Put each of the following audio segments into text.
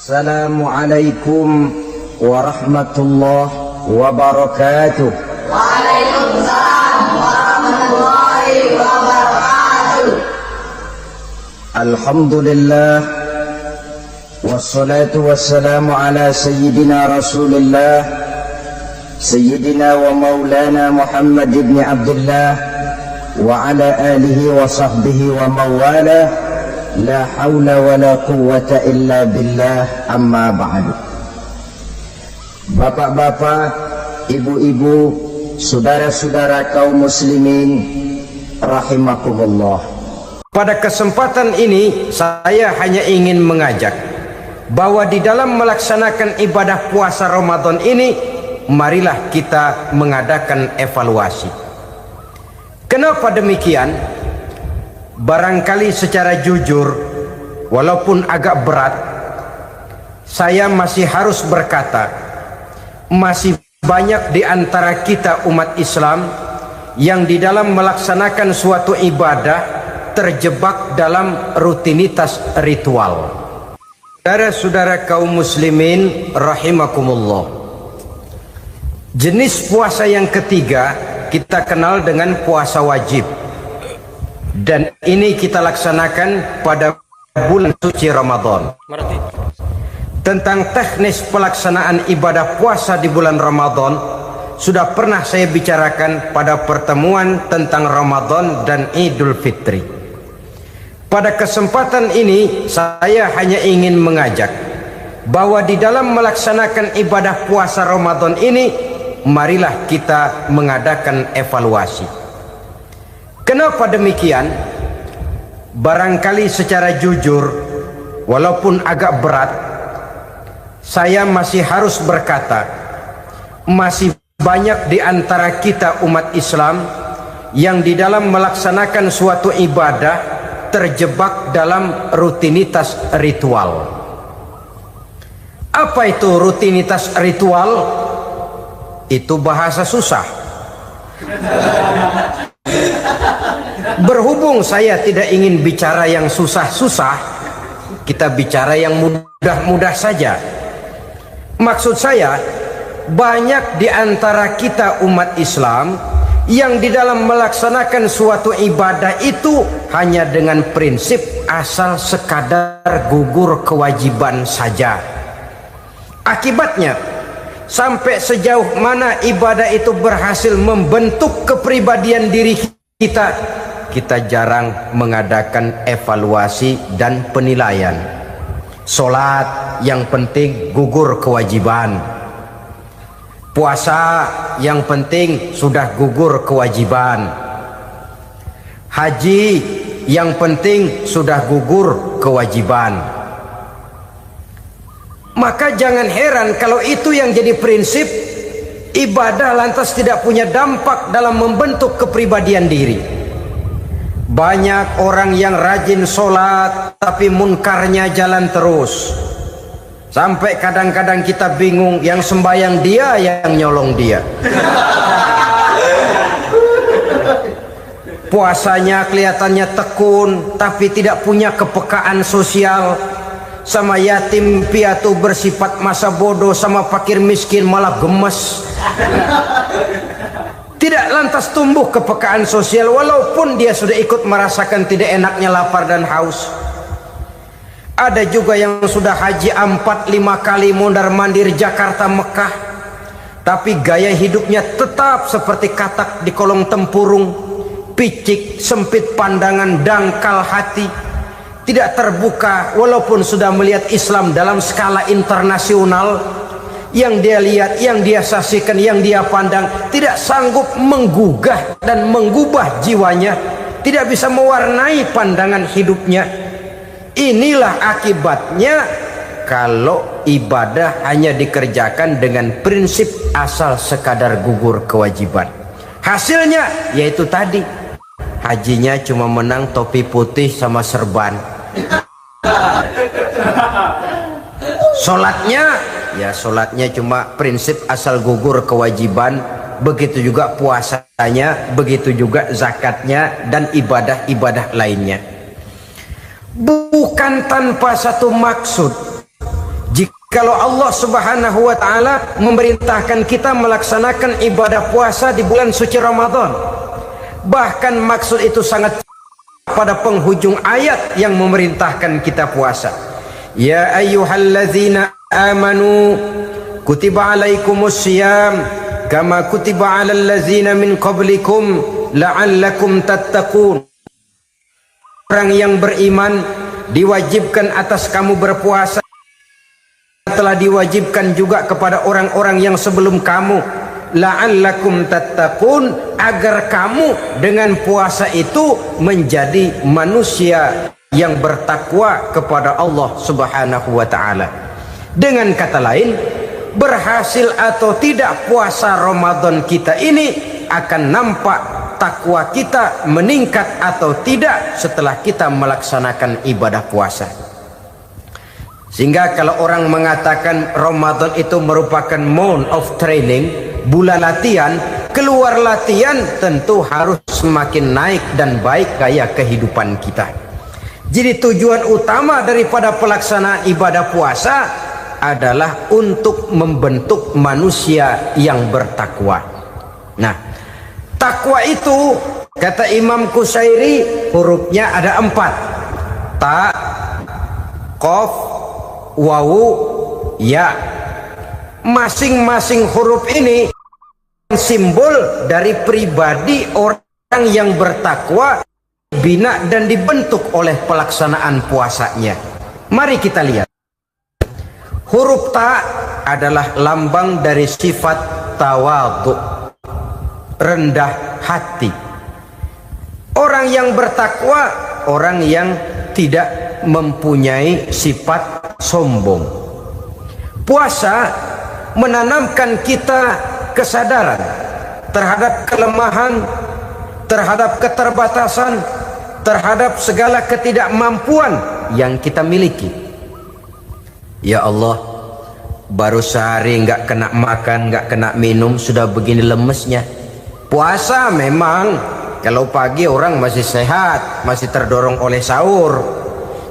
Assalamualaikum warahmatullahi wabarakatuh. Waalaikumsalam warahmatullahi wabarakatuh. Alhamdulillah wassalatu wassalamu ala sayyidina Rasulillah sayyidina wa maulana Muhammad ibn Abdullah wa ala alihi wa sahbihi wa mawala. La haula wa la quwwata illa billah, amma ba'du. Bapak-bapak, ibu-ibu, saudara-saudara kaum muslimin rahimakumullah. Pada kesempatan ini saya hanya ingin mengajak bahwa di dalam melaksanakan ibadah puasa Ramadan ini, marilah kita mengadakan evaluasi. Kenapa demikian? Barangkali secara jujur, walaupun agak berat, saya masih harus berkata, masih banyak di antara kita umat Islam yang di dalam melaksanakan suatu ibadah terjebak dalam rutinitas ritual. Saudara-saudara kaum muslimin rahimakumullah, jenis puasa yang ketiga kita kenal dengan puasa wajib. Dan ini kita laksanakan pada bulan suci Ramadan. Tentang teknis pelaksanaan ibadah puasa di bulan Ramadan sudah pernah saya bicarakan pada pertemuan tentang Ramadan dan Idul Fitri. Pada kesempatan ini saya hanya ingin mengajak bahwa di dalam melaksanakan ibadah puasa Ramadan ini, marilah kita mengadakan evaluasi. Kenapa demikian? Barangkali secara jujur, walaupun agak berat, saya masih harus berkata, masih banyak di antara kita umat Islam yang di dalam melaksanakan suatu ibadah terjebak dalam rutinitas ritual. Apa itu rutinitas ritual? Itu bahasa susah. Berhubung saya tidak ingin bicara yang susah-susah, kita bicara yang mudah-mudah saja. Maksud saya, banyak di antara kita umat Islam yang di dalam melaksanakan suatu ibadah itu hanya dengan prinsip asal sekadar gugur kewajiban saja. Akibatnya, sampai sejauh mana ibadah itu berhasil membentuk kepribadian diri kita jarang mengadakan evaluasi dan penilaian. Solat yang penting gugur kewajiban, puasa yang penting sudah gugur kewajiban, haji yang penting sudah gugur kewajiban. Maka jangan heran kalau itu yang jadi prinsip, ibadah lantas tidak punya dampak dalam membentuk kepribadian diri. Banyak orang yang rajin sholat tapi munkarnya jalan terus. Sampai kadang-kadang kita bingung, yang sembahyang dia, yang nyolong dia. Puasanya kelihatannya tekun tapi tidak punya kepekaan sosial. Sama yatim piatu bersifat masa bodoh, sama fakir miskin malah gemes. Tidak lantas tumbuh kepekaan sosial walaupun dia sudah ikut merasakan tidak enaknya lapar dan haus. Ada juga yang sudah haji 4-5 kali mondar-mandir Jakarta Mekah, tapi gaya hidupnya tetap seperti katak di kolong tempurung, picik, sempit pandangan, dangkal hati, tidak terbuka walaupun sudah melihat Islam dalam skala internasional. Yang dia lihat, yang dia saksikan, yang dia pandang tidak sanggup menggugah dan mengubah jiwanya, tidak bisa mewarnai pandangan hidupnya. Inilah akibatnya kalau ibadah hanya dikerjakan dengan prinsip asal sekadar gugur kewajiban. Hasilnya yaitu tadi, hajinya cuma menang topi putih sama serban. Sholatnya cuma prinsip asal gugur kewajiban, begitu juga puasanya, begitu juga zakatnya dan ibadah-ibadah lainnya. Bukan tanpa satu maksud, Kalau Allah Subhanahu wa taala memerintahkan kita melaksanakan ibadah puasa di bulan suci Ramadan. Bahkan maksud itu sangat pada penghujung ayat yang memerintahkan kita puasa. Ya ayyuhallazina amanu kutiba alaikumus syiyam kama kutiba alal ladzina min qablikum la'allakum tattaqun. Orang yang beriman diwajibkan atas kamu berpuasa, telah diwajibkan juga kepada orang-orang yang sebelum kamu, la'allakum tattaqun, agar kamu dengan puasa itu menjadi manusia yang bertakwa kepada Allah Subhanahu wa taala. Dengan kata lain, berhasil atau tidak puasa Ramadan kita ini akan nampak takwa kita meningkat atau tidak setelah kita melaksanakan ibadah puasa. Sehingga kalau orang mengatakan Ramadan itu merupakan month of training, bulan latihan, keluar latihan tentu harus semakin naik dan baik gaya kehidupan kita. Jadi tujuan utama daripada pelaksanaan ibadah puasa adalah untuk membentuk manusia yang bertakwa. Nah, takwa itu kata Imam Qusairi hurufnya ada 4. Ta, qaf, wawu, ya. Masing-masing huruf ini simbol dari pribadi orang yang bertakwa, bina dan dibentuk oleh pelaksanaan puasanya. Mari kita lihat. Huruf ta adalah lambang dari sifat tawadhu, rendah hati. Orang yang bertakwa, orang yang tidak mempunyai sifat sombong. Puasa menanamkan kita kesadaran terhadap kelemahan, terhadap keterbatasan, terhadap segala ketidakmampuan yang kita miliki. Ya Allah, baru sehari nggak kena makan, nggak kena minum, sudah begini lemesnya. Puasa memang kalau pagi orang masih sehat, masih terdorong oleh sahur,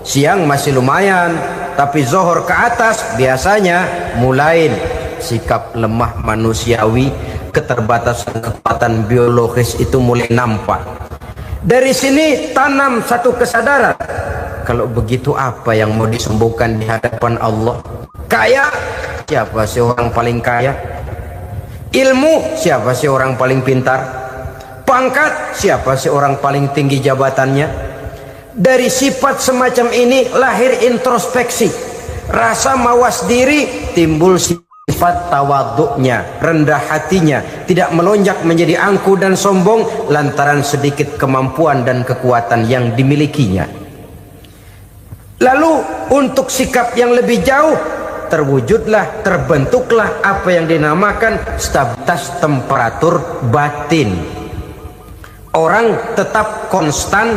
siang masih lumayan, tapi zuhur ke atas biasanya mulai sikap lemah manusiawi, keterbatasan kekuatan biologis itu mulai nampak. Dari sini tanam satu kesadaran, kalau begitu apa yang mau disembuhkan di hadapan Allah? Kaya, siapa sih orang paling kaya? Ilmu, siapa sih orang paling pintar? Pangkat, siapa sih orang paling tinggi jabatannya? Dari sifat semacam ini lahir introspeksi, rasa mawas diri, timbul sifat tawaduknya, rendah hatinya, tidak melonjak menjadi angkuh dan sombong lantaran sedikit kemampuan dan kekuatan yang dimilikinya. Lalu untuk sikap yang lebih jauh, terwujudlah, terbentuklah apa yang dinamakan stabilitas temperatur batin. Orang tetap konstan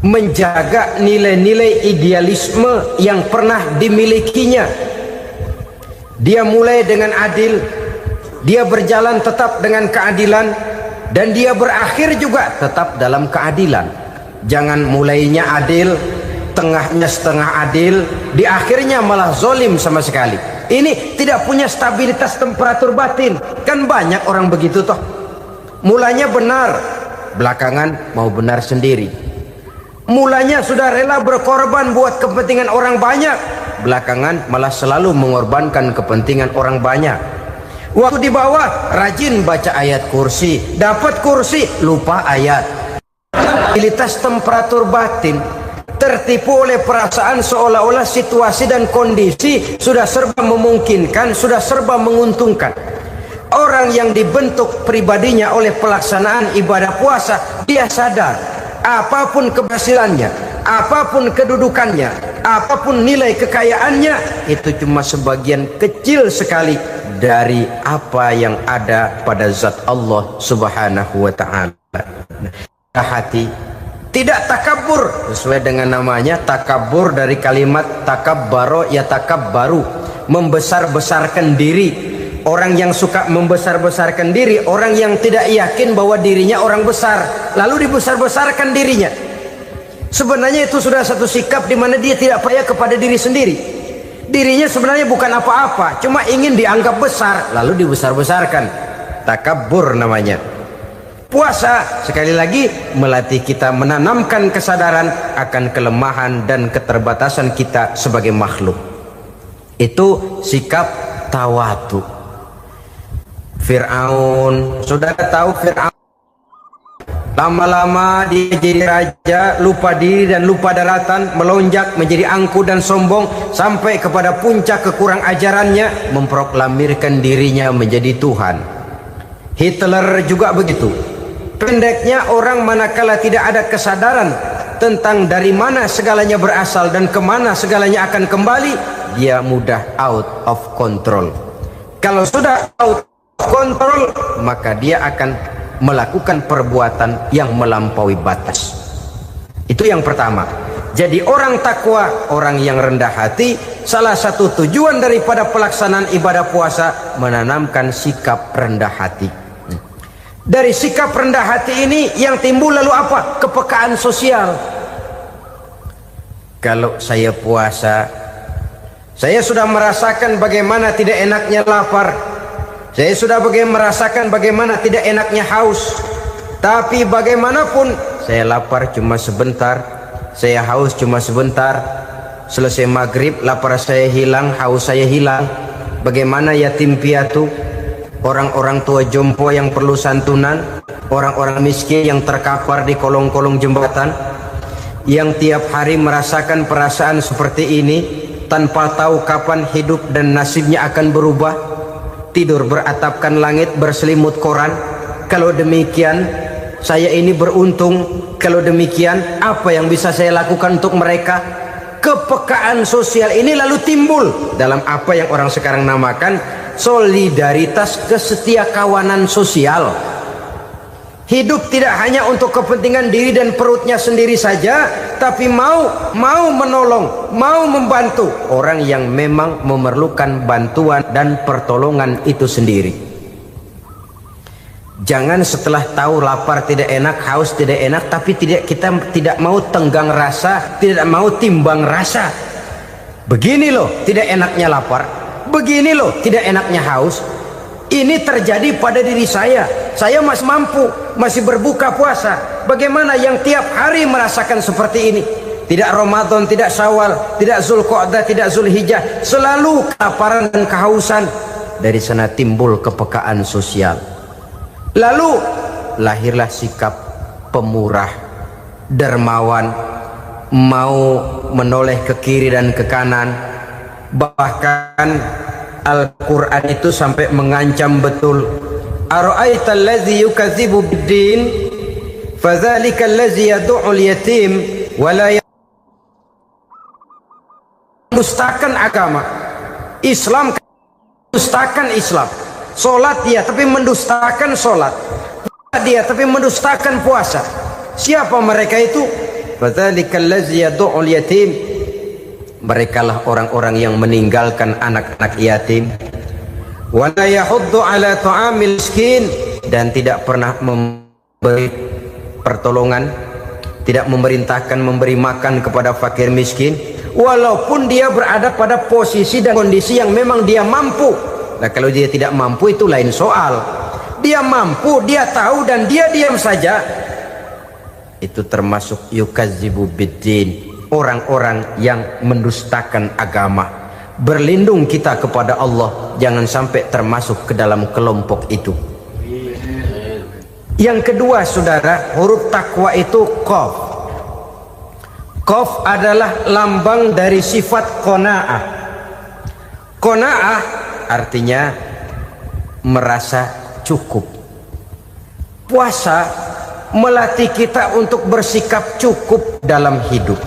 menjaga nilai-nilai idealisme yang pernah dimilikinya. Dia mulai dengan adil, dia berjalan tetap dengan keadilan, dan dia berakhir juga tetap dalam keadilan. Jangan mulainya adil, tengahnya setengah adil, di akhirnya malah zolim sama sekali. Ini tidak punya stabilitas temperatur batin. Kan banyak orang begitu toh. Mulanya benar, belakangan mau benar sendiri. Mulanya sudah rela berkorban buat kepentingan orang banyak, belakangan malah selalu mengorbankan kepentingan orang banyak. Waktu di bawah rajin baca ayat kursi, dapat kursi lupa ayat. Stabilitas temperatur batin tertipu oleh perasaan seolah-olah situasi dan kondisi sudah serba memungkinkan, sudah serba menguntungkan. Orang yang dibentuk pribadinya oleh pelaksanaan ibadah puasa, dia sadar apapun keberhasilannya, apapun kedudukannya, apapun nilai kekayaannya, itu cuma sebagian kecil sekali dari apa yang ada pada zat Allah Subhanahu wa ta'ala. Hati tidak takabur, sesuai dengan namanya takabur dari kalimat takabbaro ya takabbaru, membesar-besarkan diri. Orang yang suka membesar-besarkan diri, orang yang tidak yakin bahwa dirinya orang besar, lalu dibesar-besarkan dirinya. Sebenarnya itu sudah satu sikap di mana dia tidak percaya kepada diri sendiri. Dirinya sebenarnya bukan apa-apa, cuma ingin dianggap besar, lalu dibesar-besarkan. Takabur namanya. Puasa sekali lagi melatih kita menanamkan kesadaran akan kelemahan dan keterbatasan kita sebagai makhluk. Itu sikap tawadu. Fir'aun, saudara tahu Fir'aun? Lama-lama dia jadi raja, lupa diri dan lupa daratan, melonjak menjadi angkuh dan sombong sampai kepada puncak kekurang ajarannya, memproklamirkan dirinya menjadi Tuhan. Hitler juga begitu. Pendeknya orang manakala tidak ada kesadaran tentang dari mana segalanya berasal dan kemana segalanya akan kembali, dia mudah out of control. Kalau sudah out of control, maka dia akan melakukan perbuatan yang melampaui batas. Itu yang pertama. Jadi orang takwa, orang yang rendah hati, salah satu tujuan daripada pelaksanaan ibadah puasa menanamkan sikap rendah hati. Dari sikap rendah hati ini yang timbul lalu apa? Kepekaan sosial. Kalau saya puasa, saya sudah merasakan bagaimana tidak enaknya lapar. Saya sudah merasakan bagaimana tidak enaknya haus. Tapi bagaimanapun, saya lapar cuma sebentar, saya haus cuma sebentar. Selesai maghrib, lapar saya hilang, haus saya hilang. Bagaimana yatim piatu, orang-orang tua jompo yang perlu santunan, orang-orang miskin yang terkapar di kolong-kolong jembatan, yang tiap hari merasakan perasaan seperti ini tanpa tahu kapan hidup dan nasibnya akan berubah. Tidur beratapkan langit, berselimut koran. Kalau demikian, saya ini beruntung. Kalau demikian, apa yang bisa saya lakukan untuk mereka? Kepekaan sosial ini lalu timbul dalam apa yang orang sekarang namakan solidaritas kesetiakawanan sosial. Hidup tidak hanya untuk kepentingan diri dan perutnya sendiri saja, tapi mau menolong, mau membantu orang yang memang memerlukan bantuan dan pertolongan itu sendiri. Jangan setelah tahu lapar tidak enak, haus tidak enak, tapi kita tidak mau tenggang rasa, tidak mau timbang rasa. Begini loh tidak enaknya lapar, begini loh tidak enaknya haus. Ini terjadi pada diri saya masih mampu, masih berbuka puasa. Bagaimana yang tiap hari merasakan seperti ini? Tidak Ramadan, tidak Syawal, tidak Zulqa'dah, tidak Zulhijjah, selalu kelaparan dan kehausan. Dari sana timbul kepekaan sosial. Lalu lahirlah sikap pemurah, dermawan, mau menoleh ke kiri dan ke kanan. Bahkan Al-Quran itu sampai mengancam betul. Ara'aital ladzi yukadzibu bid-din fadzalikal ladzi yad'ul yatim wa la mendustakan agama. Islam mendustakan Islam. Salat dia tapi mendustakan salat. Puasa dia tapi mendustakan puasa. Siapa mereka itu? Fadzalikal ladzi yad'ul yatim. Merekalah orang-orang yang meninggalkan anak-anak yatim. Wa la yahuddu ala ta'amil miskin, dan tidak pernah memberi pertolongan, tidak memerintahkan memberi makan kepada fakir miskin, walaupun dia berada pada posisi dan kondisi yang memang dia mampu. Nah, kalau dia tidak mampu itu lain soal. Dia mampu, dia tahu dan dia diam saja. Itu termasuk yukadzibu biddin, orang-orang yang mendustakan agama. Berlindung kita kepada Allah, jangan sampai termasuk ke dalam kelompok itu. Yang kedua, saudara, huruf takwa itu qaf. Qaf adalah lambang dari sifat qanaah. Qanaah artinya merasa cukup. Puasa melatih kita untuk bersikap cukup dalam hidup.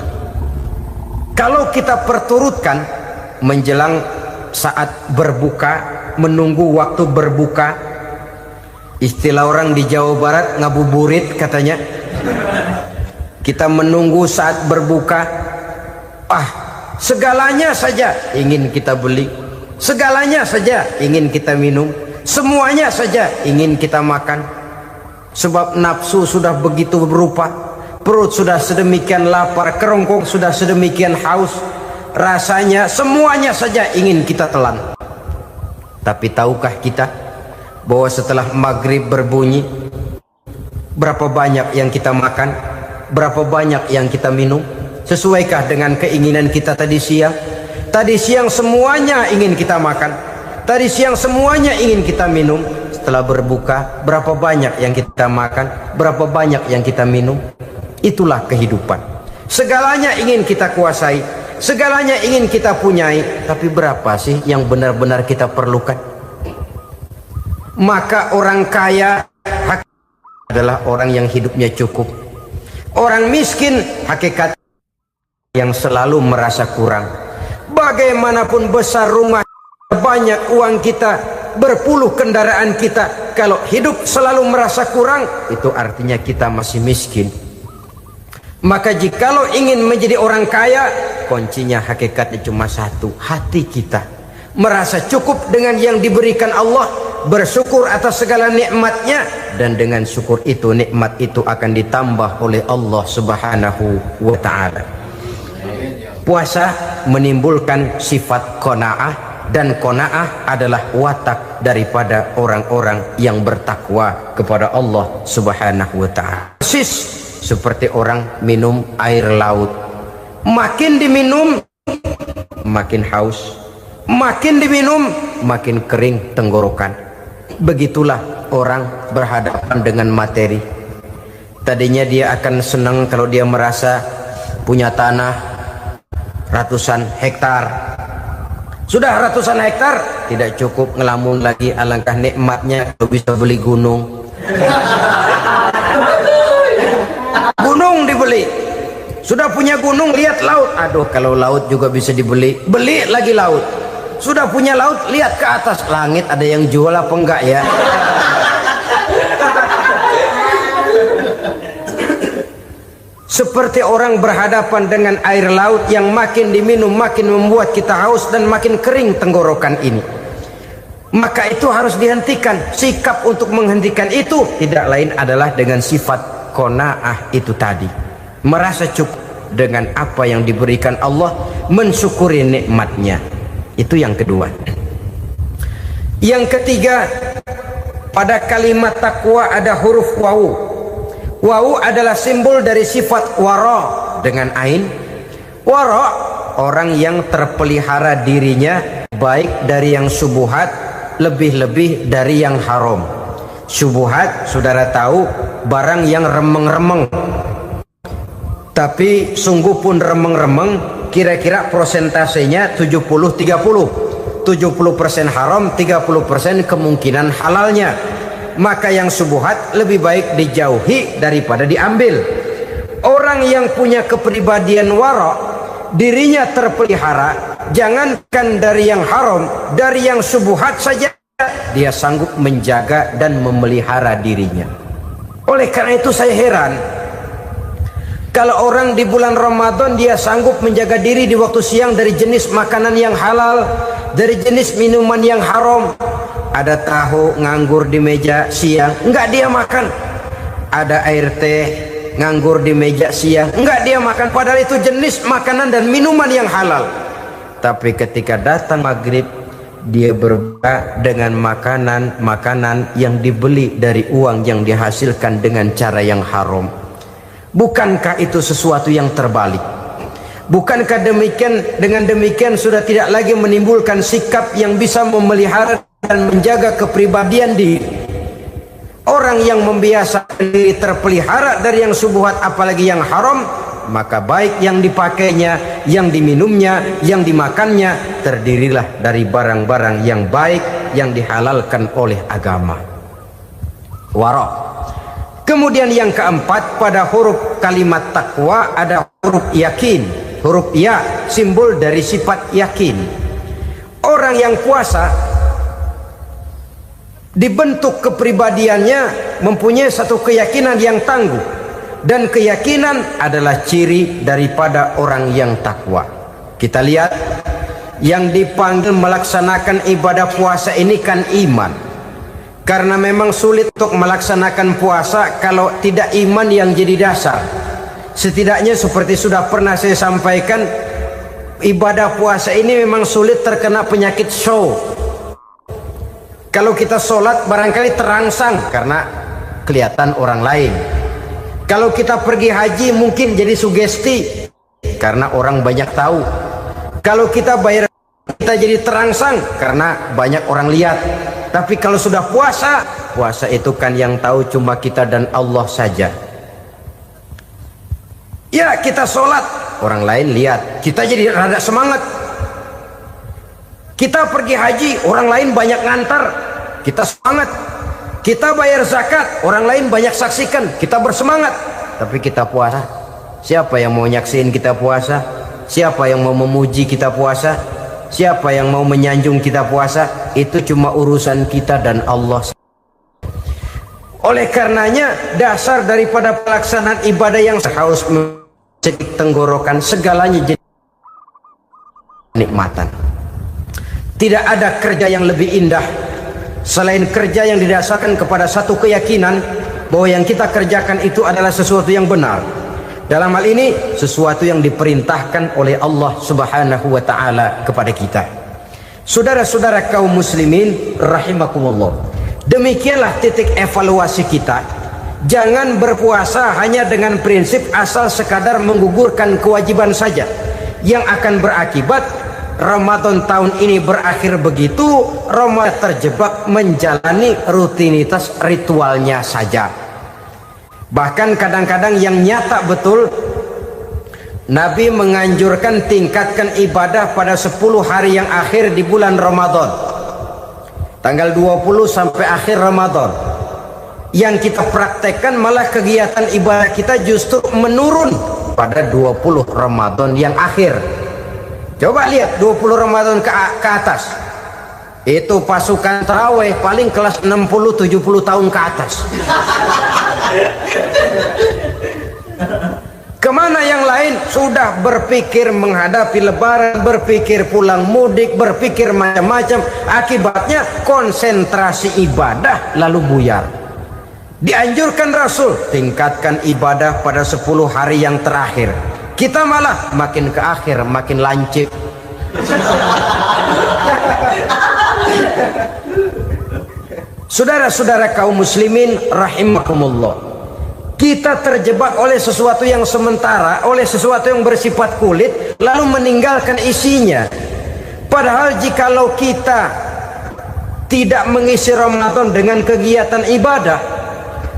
Kalau kita perturutkan menjelang saat berbuka, menunggu waktu berbuka, istilah orang di Jawa Barat ngabuburit katanya, kita menunggu saat berbuka, segalanya saja ingin kita beli, segalanya saja ingin kita minum, semuanya saja ingin kita makan, sebab nafsu sudah begitu berupa, perut sudah sedemikian lapar, kerongkong sudah sedemikian haus. rasanya semuanya saja ingin kita telan. Tapi tahukah kita bahwa setelah maghrib berbunyi, berapa banyak yang kita makan, berapa banyak yang kita minum? Sesuaikah dengan keinginan kita tadi siang? Tadi siang semuanya ingin kita makan, tadi siang semuanya ingin kita minum. Setelah berbuka, berapa banyak yang kita makan, berapa banyak yang kita minum? Itulah kehidupan. Segalanya ingin kita kuasai, segalanya ingin kita punyai, tapi berapa sih yang benar-benar kita perlukan? Maka orang kaya adalah orang yang hidupnya cukup. Orang miskin hakikat yang selalu merasa kurang. Bagaimanapun besar rumah, banyak uang kita, berpuluh kendaraan kita, kalau hidup selalu merasa kurang, itu artinya kita masih miskin. Maka jikalau ingin menjadi orang kaya, kuncinya hakikatnya cuma satu, hati kita merasa cukup dengan yang diberikan Allah, bersyukur atas segala nikmatnya, dan dengan syukur itu, nikmat itu akan ditambah oleh Allah Subhanahu wa ta'ala. Puasa menimbulkan sifat qanaah, dan qanaah adalah watak daripada orang-orang yang bertakwa kepada Allah Subhanahu wa ta'ala. Persis seperti orang minum air laut, makin diminum makin haus, makin diminum makin kering tenggorokan. Begitulah orang berhadapan dengan materi. Tadinya dia akan senang kalau dia merasa punya tanah ratusan hektar. Sudah ratusan hektar tidak cukup, ngelamun lagi, alangkah nikmatnya kalau bisa beli gunung. Gunung dibeli. Sudah punya gunung, lihat laut. Aduh, kalau laut juga bisa dibeli, beli lagi laut. Sudah punya laut, lihat ke atas, langit ada yang jual apa enggak ya? Seperti orang berhadapan dengan air laut yang makin diminum makin membuat kita haus dan makin kering tenggorokan ini. Maka itu harus dihentikan. Sikap untuk menghentikan itu tidak lain adalah dengan sifat qanaah itu tadi, merasa cukup dengan apa yang diberikan Allah, mensyukuri nikmatnya. Itu yang kedua. Yang ketiga, pada kalimat takwa ada huruf wawu. Wawu adalah simbol dari sifat wara dengan ain. Wara, orang yang terpelihara dirinya baik dari yang syubhat, lebih-lebih dari yang haram. Syubhat, saudara tahu, barang yang remeng-remeng, tapi sungguh pun remeng-remeng, kira-kira prosentasenya 70-30. 70% haram, 30% kemungkinan halalnya. Maka yang syubhat lebih baik dijauhi daripada diambil. Orang yang punya kepribadian wara, dirinya terpelihara, jangankan dari yang haram, dari yang syubhat saja dia sanggup menjaga dan memelihara dirinya. Oleh karena itu saya heran kalau orang di bulan Ramadan dia sanggup menjaga diri di waktu siang dari jenis makanan yang halal, dari jenis minuman yang haram. Ada tahu nganggur di meja siang, enggak dia makan. Ada air teh nganggur di meja siang, enggak dia makan, padahal itu jenis makanan dan minuman yang halal. Tapi ketika datang maghrib, dia berbuka dengan makanan yang dibeli dari uang yang dihasilkan dengan cara yang haram. Bukankah itu sesuatu yang terbalik? Bukankah dengan demikian sudah tidak lagi menimbulkan sikap yang bisa memelihara dan menjaga kepribadian diri? Orang yang membiasakan diri terpelihara dari yang syubhat apalagi yang haram, maka baik yang dipakainya, yang diminumnya, yang dimakannya, terdirilah dari barang-barang yang baik yang dihalalkan oleh agama. Wara. Kemudian yang keempat, pada huruf kalimat takwa ada huruf yakin. Huruf ya simbol dari sifat yakin. Orang yang puasa dibentuk kepribadiannya mempunyai satu keyakinan yang tangguh, dan keyakinan adalah ciri daripada orang yang takwa. Kita lihat yang dipanggil melaksanakan ibadah puasa ini kan iman, karena memang sulit untuk melaksanakan puasa kalau tidak iman yang jadi dasar. Setidaknya seperti sudah pernah saya sampaikan, ibadah puasa ini memang sulit terkena penyakit show. Kalau kita sholat barangkali terangsang karena kelihatan orang lain. Kalau kita pergi haji mungkin jadi sugesti karena orang banyak tahu. Kalau kita bayar kita jadi terangsang karena banyak orang lihat. Tapi kalau sudah puasa, puasa itu kan yang tahu cuma kita dan Allah saja. Ya, kita sholat, orang lain lihat, kita jadi rada semangat. Kita pergi haji, orang lain banyak ngantar, kita semangat. Kita bayar zakat, orang lain banyak saksikan, kita bersemangat. Tapi kita puasa, siapa yang mau nyaksiin kita puasa? Siapa yang mau memuji kita puasa? Siapa yang mau menyanjung kita puasa? Itu cuma urusan kita dan Allah. Oleh karenanya, dasar daripada pelaksanaan ibadah yang haus mencekik tenggorokan, segalanya jadi nikmatan. Tidak ada kerja yang lebih indah selain kerja yang didasarkan kepada satu keyakinan bahwa yang kita kerjakan itu adalah sesuatu yang benar. Dalam hal ini sesuatu yang diperintahkan oleh Allah Subhanahu wa taala kepada kita. Saudara-saudara kaum muslimin rahimakumullah. Demikianlah titik evaluasi kita. Jangan berpuasa hanya dengan prinsip asal sekadar menggugurkan kewajiban saja, yang akan berakibat Ramadan tahun ini berakhir begitu, Ramadan terjebak menjalani rutinitas ritualnya saja. Bahkan kadang-kadang yang nyata betul, Nabi menganjurkan tingkatkan ibadah pada 10 hari yang akhir di bulan Ramadan, tanggal 20 sampai akhir Ramadan. Yang kita praktekkan malah kegiatan ibadah kita justru menurun pada 20 Ramadan yang akhir. Coba lihat 20 Ramadan ke atas, itu pasukan tarawih paling kelas 60-70 tahun ke atas. Kemana yang lain? Sudah berpikir menghadapi lebaran, berpikir pulang mudik, berpikir macam-macam. Akibatnya konsentrasi ibadah lalu buyar. Dianjurkan Rasul tingkatkan ibadah pada 10 hari yang terakhir. Kita malah makin ke akhir makin lancip. Saudara-saudara kaum muslimin rahimakumullah, kita terjebak oleh sesuatu yang sementara, oleh sesuatu yang bersifat kulit, lalu meninggalkan isinya. Padahal jikalau kita tidak mengisi Ramadan dengan kegiatan ibadah,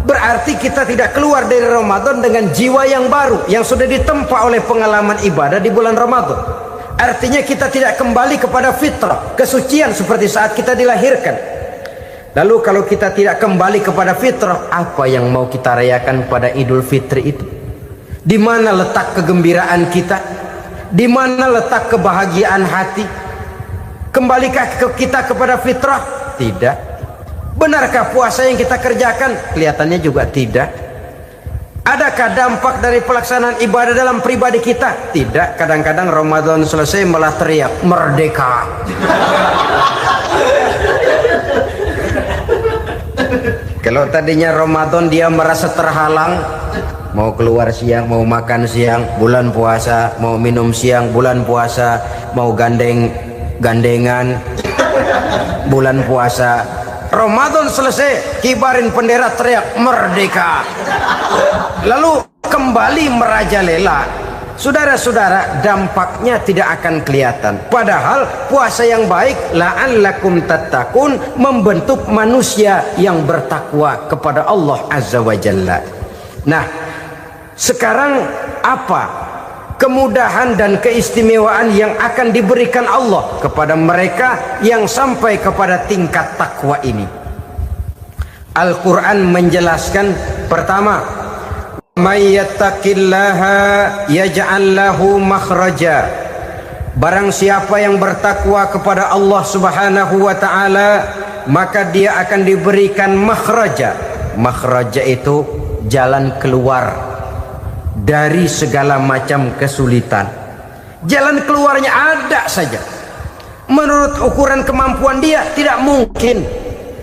berarti kita tidak keluar dari Ramadan dengan jiwa yang baru yang sudah ditempa oleh pengalaman ibadah di bulan Ramadan. Artinya kita tidak kembali kepada fitrah, kesucian seperti saat kita dilahirkan. Lalu kalau kita tidak kembali kepada fitrah, apa yang mau kita rayakan pada Idul Fitri itu? Di mana letak kegembiraan kita? Di mana letak kebahagiaan hati? Kembalikah kita kepada fitrah? Tidak. Benarkah puasa yang kita kerjakan? Kelihatannya juga tidak. Adakah dampak dari pelaksanaan ibadah dalam pribadi kita? Tidak. Kadang-kadang Ramadan selesai malah teriak merdeka. Kalau tadinya Ramadan dia merasa terhalang, mau keluar siang, mau makan siang, bulan puasa, mau minum siang, bulan puasa, mau gandengan, bulan puasa. Ramadan selesai, kibarin bendera, teriak merdeka, lalu kembali merajalela. Saudara-saudara, dampaknya tidak akan kelihatan. Padahal puasa yang baik, la'allakum tattaqun, membentuk manusia yang bertakwa kepada Allah Azza wa Jalla. Nah, sekarang apa kemudahan dan keistimewaan yang akan diberikan Allah kepada mereka yang sampai kepada tingkat takwa ini? Al-Quran menjelaskan, pertama, may yattaqillaha yaj'al lahu makhraja. Barang siapa yang bertakwa kepada Allah Subhanahu wa taala, maka dia akan diberikan makhraja. Makhraja itu jalan keluar dari segala macam kesulitan. Jalan keluarnya ada saja. Menurut ukuran kemampuan dia tidak mungkin,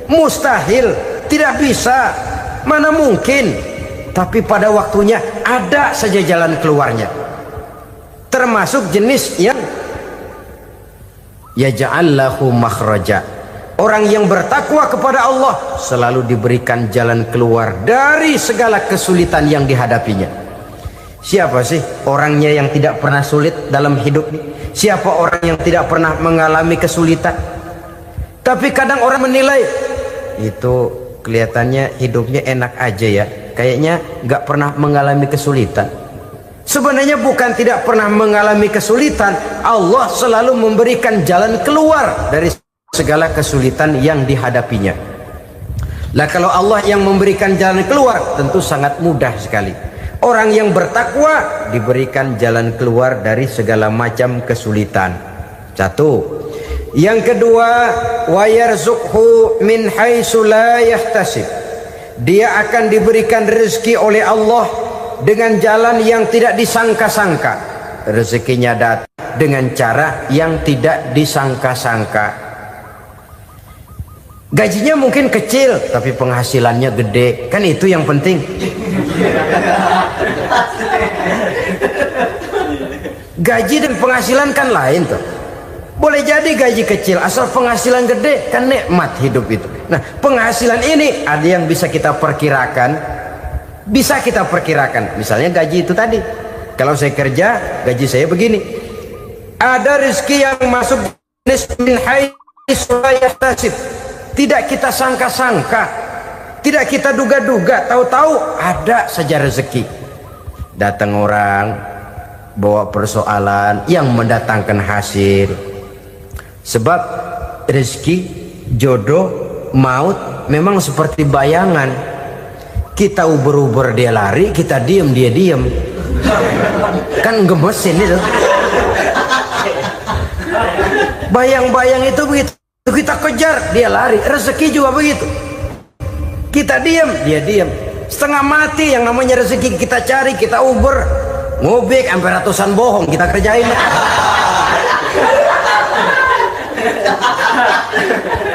mustahil, tidak bisa, mana mungkin. Tapi pada waktunya ada saja jalan keluarnya. Termasuk jenis yang yaj'al lahu makhraja. Orang yang bertakwa kepada Allah selalu diberikan jalan keluar dari segala kesulitan yang dihadapinya. Siapa sih orangnya yang tidak pernah sulit dalam hidup ini? Siapa orang yang tidak pernah mengalami kesulitan? Tapi kadang orang menilai itu kelihatannya hidupnya enak aja ya, kayaknya nggak pernah mengalami kesulitan. Sebenarnya bukan tidak pernah mengalami kesulitan, Allah selalu memberikan jalan keluar dari segala kesulitan yang dihadapinya. Lah kalau Allah yang memberikan jalan keluar, tentu sangat mudah sekali. Orang yang bertakwa diberikan jalan keluar dari segala macam kesulitan. Satu. Yang kedua, wa yarzuqhu min haitsu la yahtasib. Dia akan diberikan rezeki oleh Allah dengan jalan yang tidak disangka-sangka. Rezekinya datang dengan cara yang tidak disangka-sangka. Gajinya mungkin kecil tapi penghasilannya gede, kan itu yang penting. Gaji dan penghasilan kan lain tuh. Boleh jadi gaji kecil asal penghasilan gede, kan nikmat hidup itu. Nah, penghasilan ini ada yang bisa kita perkirakan. Bisa kita perkirakan. Misalnya gaji itu tadi. Kalau saya kerja, gaji saya begini. Ada rezeki yang masuk min haitsu la yahtasib. Tidak kita sangka-sangka, tidak kita duga-duga, tahu-tahu ada saja rezeki. Datang orang bawa persoalan yang mendatangkan hasil. Sebab rezeki, jodoh, maut memang seperti bayangan. Kita uber-uber dia lari, kita diem dia diem. Kan gemesin itu. Bayang-bayang itu begitu. Kita kejar, dia lari. Rezeki juga begitu. Kita diam, dia diam. Setengah mati yang namanya rezeki kita cari, kita uber, ngobek sampai ratusan bohong kita kerjain.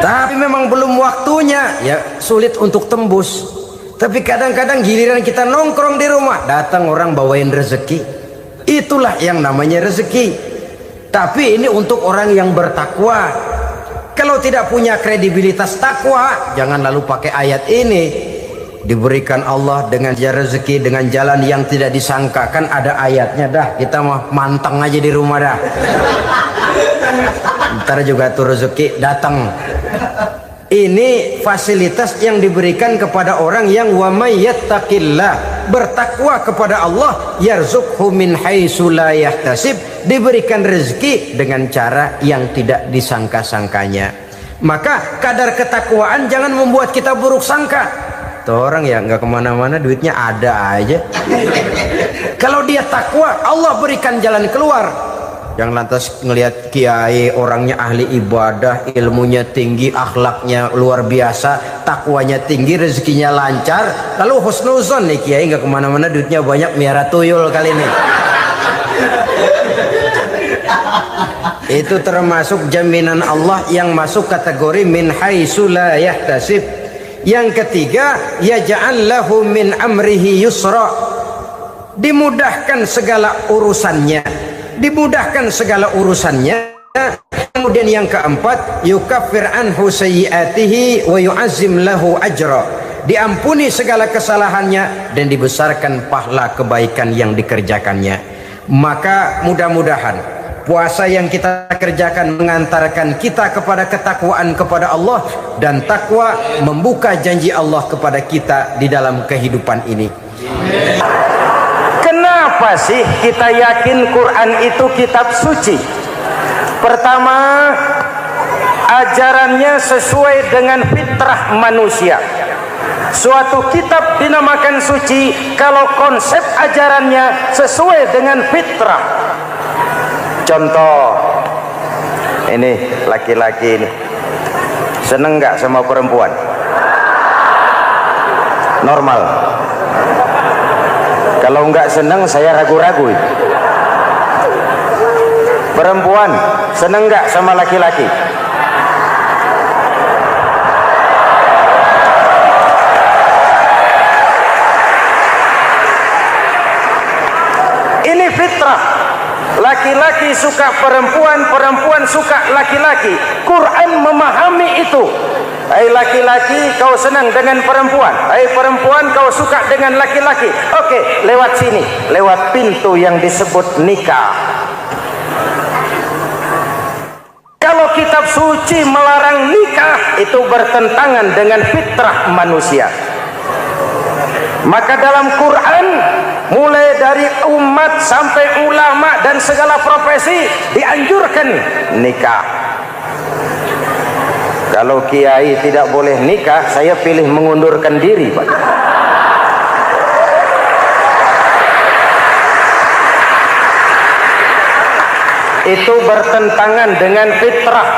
Tapi memang belum waktunya, ya sulit untuk tembus. Tapi kadang-kadang giliran kita nongkrong di rumah, datang orang bawain rezeki. Itulah yang namanya rezeki. Tapi ini untuk orang yang bertakwa. Kalau tidak punya kredibilitas takwa, jangan lalu pakai ayat ini. Diberikan Allah dengan rezeki dengan jalan yang tidak disangka. Kan ada ayatnya dah, kita mah manteng aja di rumah dah. Ntar juga tuh rezeki datang. Ini fasilitas yang diberikan kepada orang yang wa may yattaqillah, bertakwa kepada Allah, yarzuqhu min haitsu la yahtasib, diberikan rezeki dengan cara yang tidak disangka-sangkanya. Maka kadar ketakwaan jangan membuat kita buruk sangka. Tuh orang ya nggak kemana-mana, duitnya ada aja. Kalau dia takwa, Allah berikan jalan keluar. Yang lantas ngelihat kiai orangnya ahli ibadah, ilmunya tinggi, akhlaknya luar biasa, takwanya tinggi, rezekinya lancar, lalu husnuzon nih kiai nggak kemana-mana, duitnya banyak, miara tuyul kali ini. Itu termasuk jaminan Allah yang masuk kategori min haitsu la yahtasib. Yang ketiga, yaj'al lahu min amrihi yusra, dimudahkan segala urusannya. Dimudahkan segala urusannya. Kemudian yang keempat, yukaffir anhu sayyiatihi wa yu'azzim lahu ajra, diampuni segala kesalahannya dan dibesarkan pahala kebaikan yang dikerjakannya. Maka mudah-mudahan puasa yang kita kerjakan mengantarkan kita kepada ketakwaan kepada Allah, dan takwa membuka janji Allah kepada kita di dalam kehidupan ini. Kenapa sih kita yakin Quran itu kitab suci? Pertama, ajarannya sesuai dengan fitrah manusia. Suatu kitab dinamakan suci kalau konsep ajarannya sesuai dengan fitrah. Contoh, ini laki-laki ini seneng nggak sama perempuan? Normal. Kalau nggak seneng saya ragu-ragu. Perempuan seneng nggak sama laki-laki? Ini fitrah. Laki-laki suka perempuan, perempuan suka laki-laki. Quran memahami itu. Hai laki-laki, kau senang dengan perempuan. Hai perempuan, kau suka dengan laki-laki. Oke, lewat sini, lewat pintu yang disebut nikah. Kalau kitab suci melarang nikah, itu bertentangan dengan fitrah manusia. Maka dalam Quran, mulai dari umat sampai ulama dan segala profesi dianjurkan nikah. Kalau kiai tidak boleh nikah, saya pilih mengundurkan diri, Pak. Itu bertentangan dengan fitrah.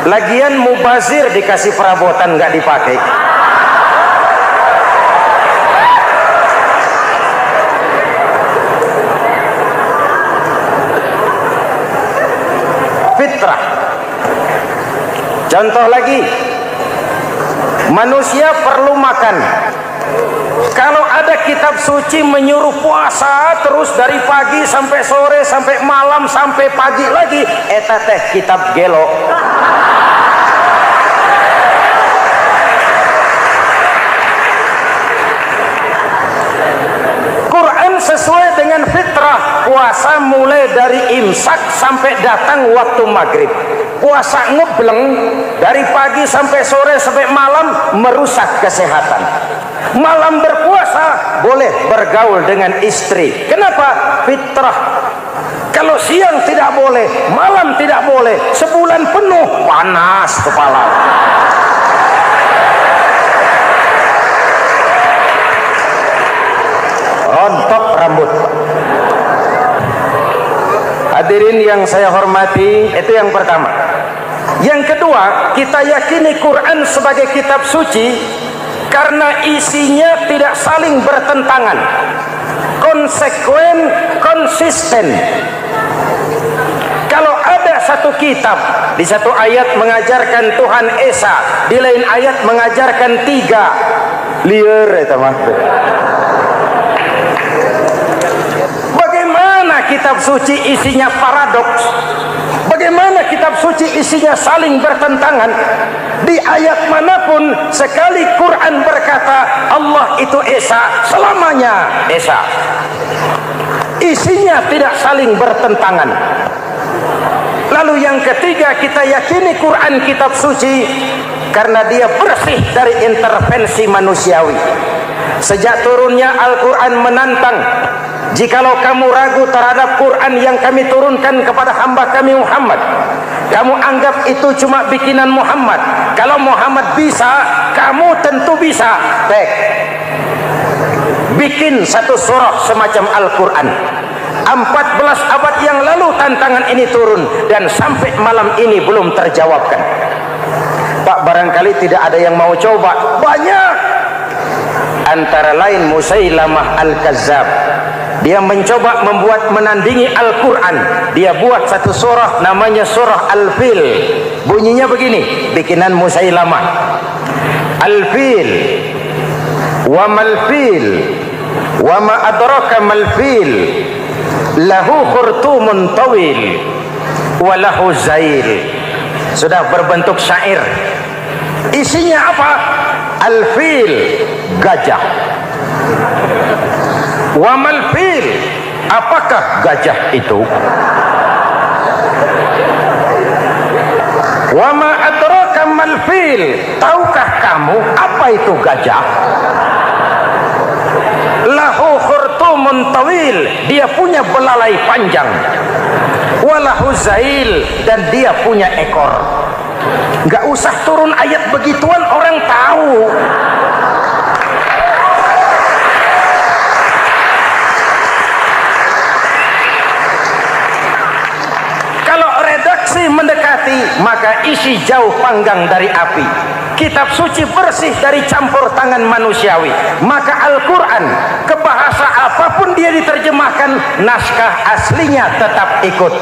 Lagian mubazir dikasih perabotan nggak dipakai. Fitrah. Contoh lagi, manusia perlu makan. Kalau ada kitab suci menyuruh puasa terus dari pagi sampai sore sampai malam sampai pagi lagi, eta teh kitab gelo. Quran sesuai dengan fitrah. Puasa mulai dari imsak sampai datang waktu maghrib. Puasa ngebleng dari pagi sampai sore sampai malam merusak kesehatan. Malam berpuasa boleh bergaul dengan istri. Kenapa? Fitrah. Kalau siang tidak boleh, malam tidak boleh, sebulan penuh panas kepala. Rontok rambut. Hadirin yang saya hormati, itu yang pertama. Yang kedua, kita yakini Quran sebagai kitab suci karena isinya tidak saling bertentangan, konsekuen, konsisten. Kalau ada satu kitab, di satu ayat mengajarkan Tuhan Esa, di lain ayat mengajarkan tiga, liar itu mah. Bagaimana kitab suci isinya paradoks? Bagaimana kitab suci isinya saling bertentangan? Di ayat manapun sekali Quran berkata Allah itu Esa, selamanya Esa. Isinya tidak saling bertentangan. Lalu yang ketiga, kita yakini Quran kitab suci karena dia bersih dari intervensi manusiawi. Sejak turunnya Al-Quran menantang, jikalau kamu ragu terhadap Quran yang kami turunkan kepada hamba kami Muhammad, kamu anggap itu cuma bikinan Muhammad. Kalau Muhammad bisa, kamu tentu bisa. Baik, bikin satu surah semacam Al-Quran. 14 abad yang lalu tantangan ini turun dan sampai malam ini belum terjawabkan. Pak, barangkali tidak ada yang mau coba. Banyak. Antara lain Musailamah Al-Kazzab, dia mencoba membuat menandingi Al-Quran. Dia buat satu surah namanya surah Al-Fil. Bunyinya begini, bikinan Musailamah. Al-Fil wa mal-fil wa ma adraka mal-fil lahu khurtumun tawil wa lahu zail. Sudah berbentuk syair. Isinya apa? Al-Fil, gajah. Wa mal-fil, apakah gajah itu? Wa ma adraka mal-fil, tahukah kamu apa itu gajah? Lahu khurtumun tawil, dia punya belalai panjang. Wa lahu zail, dan dia punya ekor. Gak usah turun ayat begituan, orang tahu. Kalau redaksi mendekati, maka isi jauh panggang dari api. kitab suci bersih dari campur tangan manusiawi. Maka Al-Quran ke bahasa apapun dia diterjemahkan, naskah aslinya tetap ikut.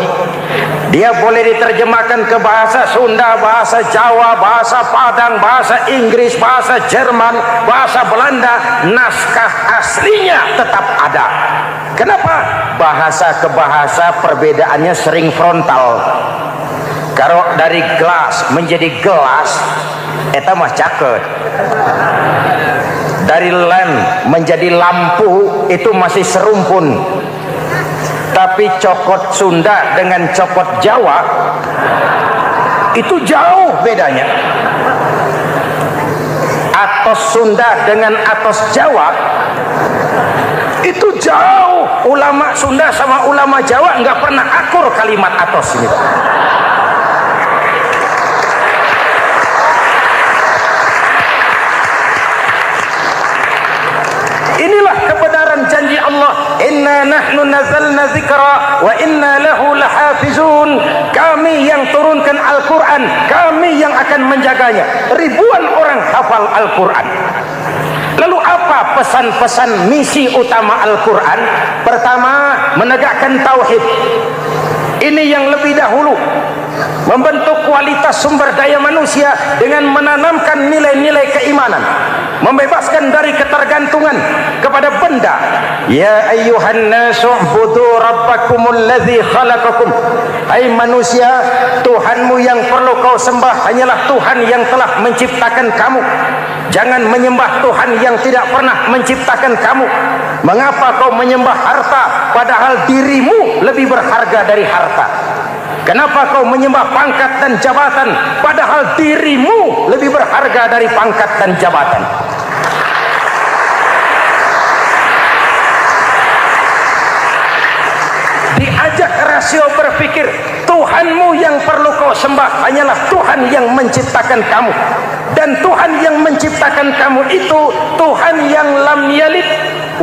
Dia boleh diterjemahkan ke bahasa Sunda, bahasa Jawa, bahasa Padang, bahasa Inggris, bahasa Jerman, bahasa Belanda, naskah aslinya tetap ada. Kenapa? Bahasa ke bahasa perbedaannya sering frontal. Kalau dari gelas menjadi gelas, eta mah caket. Dari lamp menjadi lampu, itu masih serumpun. Tapi cokot Sunda dengan cokot Jawa itu jauh bedanya. Atos Sunda dengan atos Jawa itu jauh. Ulama Sunda sama ulama Jawa nggak pernah akur kalimat atos ini. Inilah kebenaran janji Allah, inna nahnu nazzalna dzikra wa inna lahu lahafizun. Kami yang turunkan Al-Quran, kami yang akan menjaganya. Ribuan orang hafal Al-Quran. Lalu apa pesan-pesan misi utama Al-Quran? Pertama, menegakkan tauhid. Ini yang lebih dahulu, membentuk kualitas sumber daya manusia dengan menanamkan nilai-nilai keimanan, membebaskan dari ketergantungan kepada benda. Ya ayyuhan nasu ubudu rabbakumul ladzi khalaqakum. Hai manusia, Tuhanmu yang perlu kau sembah hanyalah Tuhan yang telah menciptakan kamu. Jangan menyembah Tuhan yang tidak pernah menciptakan kamu. Mengapa kau menyembah harta padahal dirimu lebih berharga dari harta? Kenapa kau menyembah pangkat dan jabatan padahal dirimu lebih berharga dari pangkat dan jabatan? Diajak rasio berpikir, Tuhanmu yang perlu kau sembah hanyalah Tuhan yang menciptakan kamu. Dan Tuhan yang menciptakan kamu itu Tuhan yang lam yalid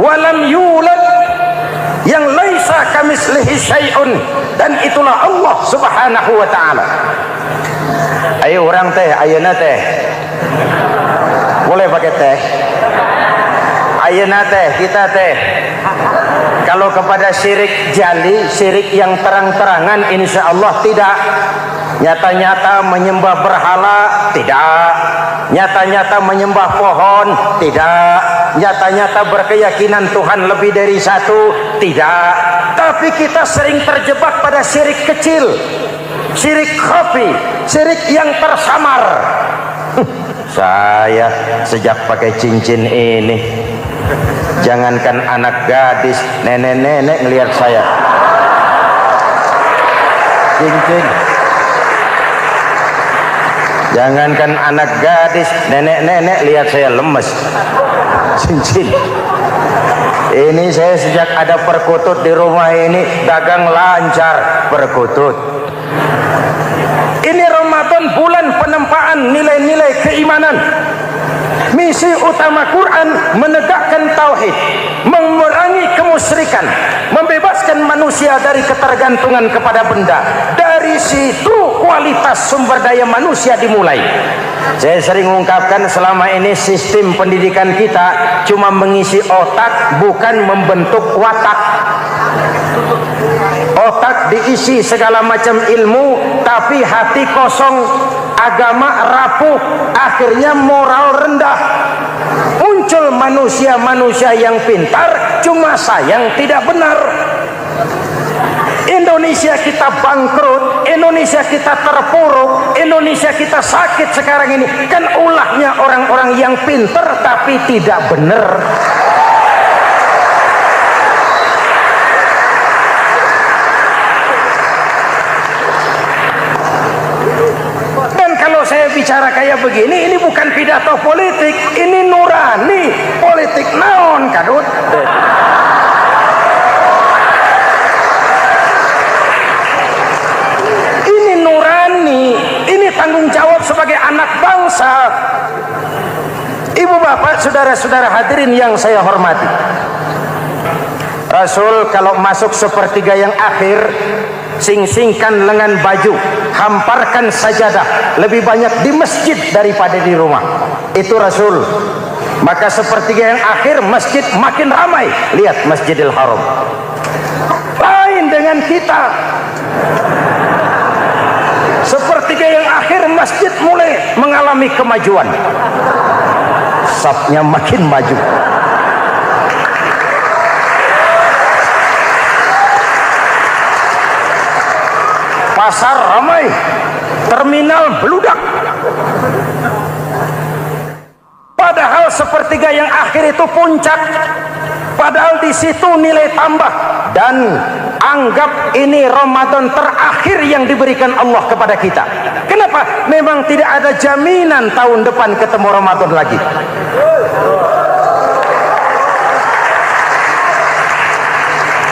walam yulad, yang laisa kamislihi syai'un, dan itulah Allah Subhanahu wa ta'ala. Ayo orang teh, ayeuna teh boleh pakai teh, ayeuna teh kita teh kalau kepada syirik jali, syirik yang terang-terangan, insya Allah tidak. Nyata-nyata menyembah berhala, tidak. Nyata-nyata menyembah pohon, tidak. Nyata-nyata berkeyakinan Tuhan lebih dari satu, tidak. Tapi kita sering terjebak pada syirik kecil, syirik khafi, syirik yang tersamar. Saya sejak pakai cincin ini, jangankan anak gadis, nenek-nenek ngelihat saya cincin. Jangankan anak gadis, nenek-nenek lihat saya lemes cincin. Ini saya sejak ada perkutut di rumah ini dagang lancar perkutut. Ini Ramadan, bulan penempaan nilai-nilai keimanan. Misi utama Quran menegakkan tauhid, mengurangi kemusyrikan, membebaskan manusia dari ketergantungan kepada benda. Dari situ kualitas sumber daya manusia dimulai. Saya sering mengungkapkan selama ini sistem pendidikan kita cuma mengisi otak, bukan membentuk watak. Otak diisi segala macam ilmu, tapi hati kosong, agama rapuh, akhirnya moral rendah. Muncul manusia-manusia yang pintar, cuma sayang tidak benar. Indonesia kita bangkrut, Indonesia kita terpuruk, Indonesia kita sakit sekarang ini, kan ulahnya orang-orang yang pintar tapi tidak benar. Saya bicara kayak begini, ini bukan pidato politik, ini nurani politik naon kadut. Ini nurani, ini tanggung jawab sebagai anak bangsa. Ibu bapak, saudara-saudara hadirin yang saya hormati, Rasul kalau masuk sepertiga yang akhir sing-singkan lengan baju, hamparkan sajadah, lebih banyak di masjid daripada di rumah. Itu Rasul. Maka sepertiga yang akhir masjid makin ramai. Lihat Masjidil Haram. Lain dengan kita. Sepertiga yang akhir masjid mulai mengalami kemajuan. Safnya makin maju. Pasar ramai, terminal beludak. Padahal sepertiga yang akhir itu puncak. Padahal di situ nilai tambah. Dan anggap ini Ramadan terakhir yang diberikan Allah kepada kita. Kenapa? Memang tidak ada jaminan tahun depan ketemu Ramadan lagi.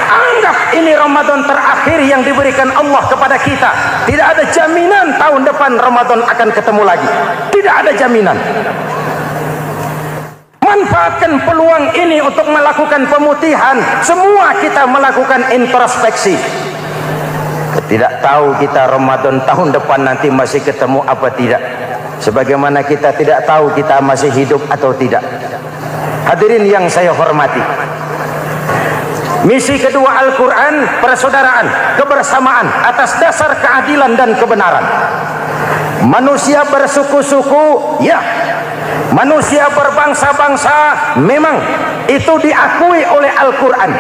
Anggap ini Ramadan terakhir yang diberikan Allah kepada kita. Tidak ada jaminan tahun depan Ramadan akan ketemu lagi. Tidak ada jaminan. Manfaatkan peluang ini untuk melakukan pemutihan. Semua kita melakukan introspeksi. Tidak tahu kita Ramadan tahun depan nanti masih ketemu apa tidak. Sebagaimana kita tidak tahu kita masih hidup atau tidak. Hadirin yang saya hormati, misi kedua Al-Quran, persaudaraan, kebersamaan atas dasar keadilan dan kebenaran. Manusia bersuku-suku, ya. Manusia berbangsa-bangsa, memang itu diakui oleh Al-Quran.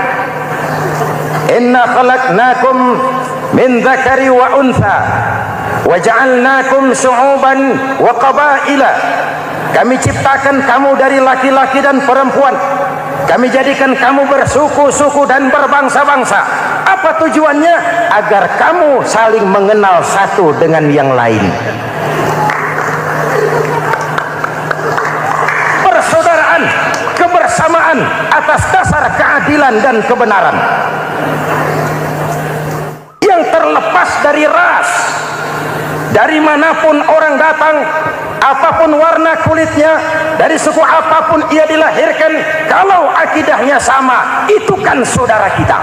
Inna khalaqnakum min dzakari wa untha wa ja'alnakum syu'uban wa qabaila. Kami ciptakan kamu dari laki-laki dan perempuan. Kami jadikan kamu bersuku-suku dan berbangsa-bangsa. Apa tujuannya? Agar kamu saling mengenal satu dengan yang lain. Persaudaraan, kebersamaan atas dasar keadilan dan kebenaran. Yang terlepas dari ras. Dari manapun orang datang, apapun warna kulitnya, dari suku apapun ia dilahirkan, kalau akidahnya sama, itu kan saudara kita.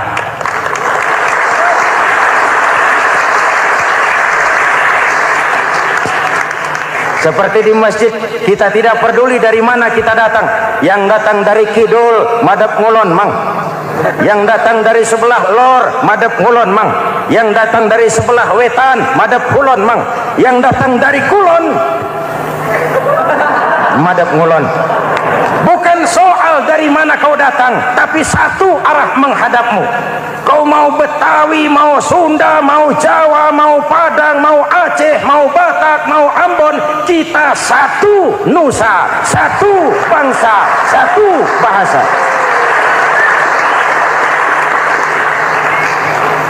Seperti di masjid, kita tidak peduli dari mana kita datang. Yang datang dari kidul, madhab ngulon mang. Yang datang dari sebelah lor, madhab ngulon mang. Yang datang dari sebelah wetan, madhab kulon mang. Yang datang dari kulon, madhab ngulon. Bukan soal dari mana kau datang, tapi satu arah menghadapmu. Kau mau Betawi, mau Sunda, mau Jawa, mau Padang, mau Aceh, mau Batak, mau Ambon, kita satu nusa, satu bangsa, satu bahasa.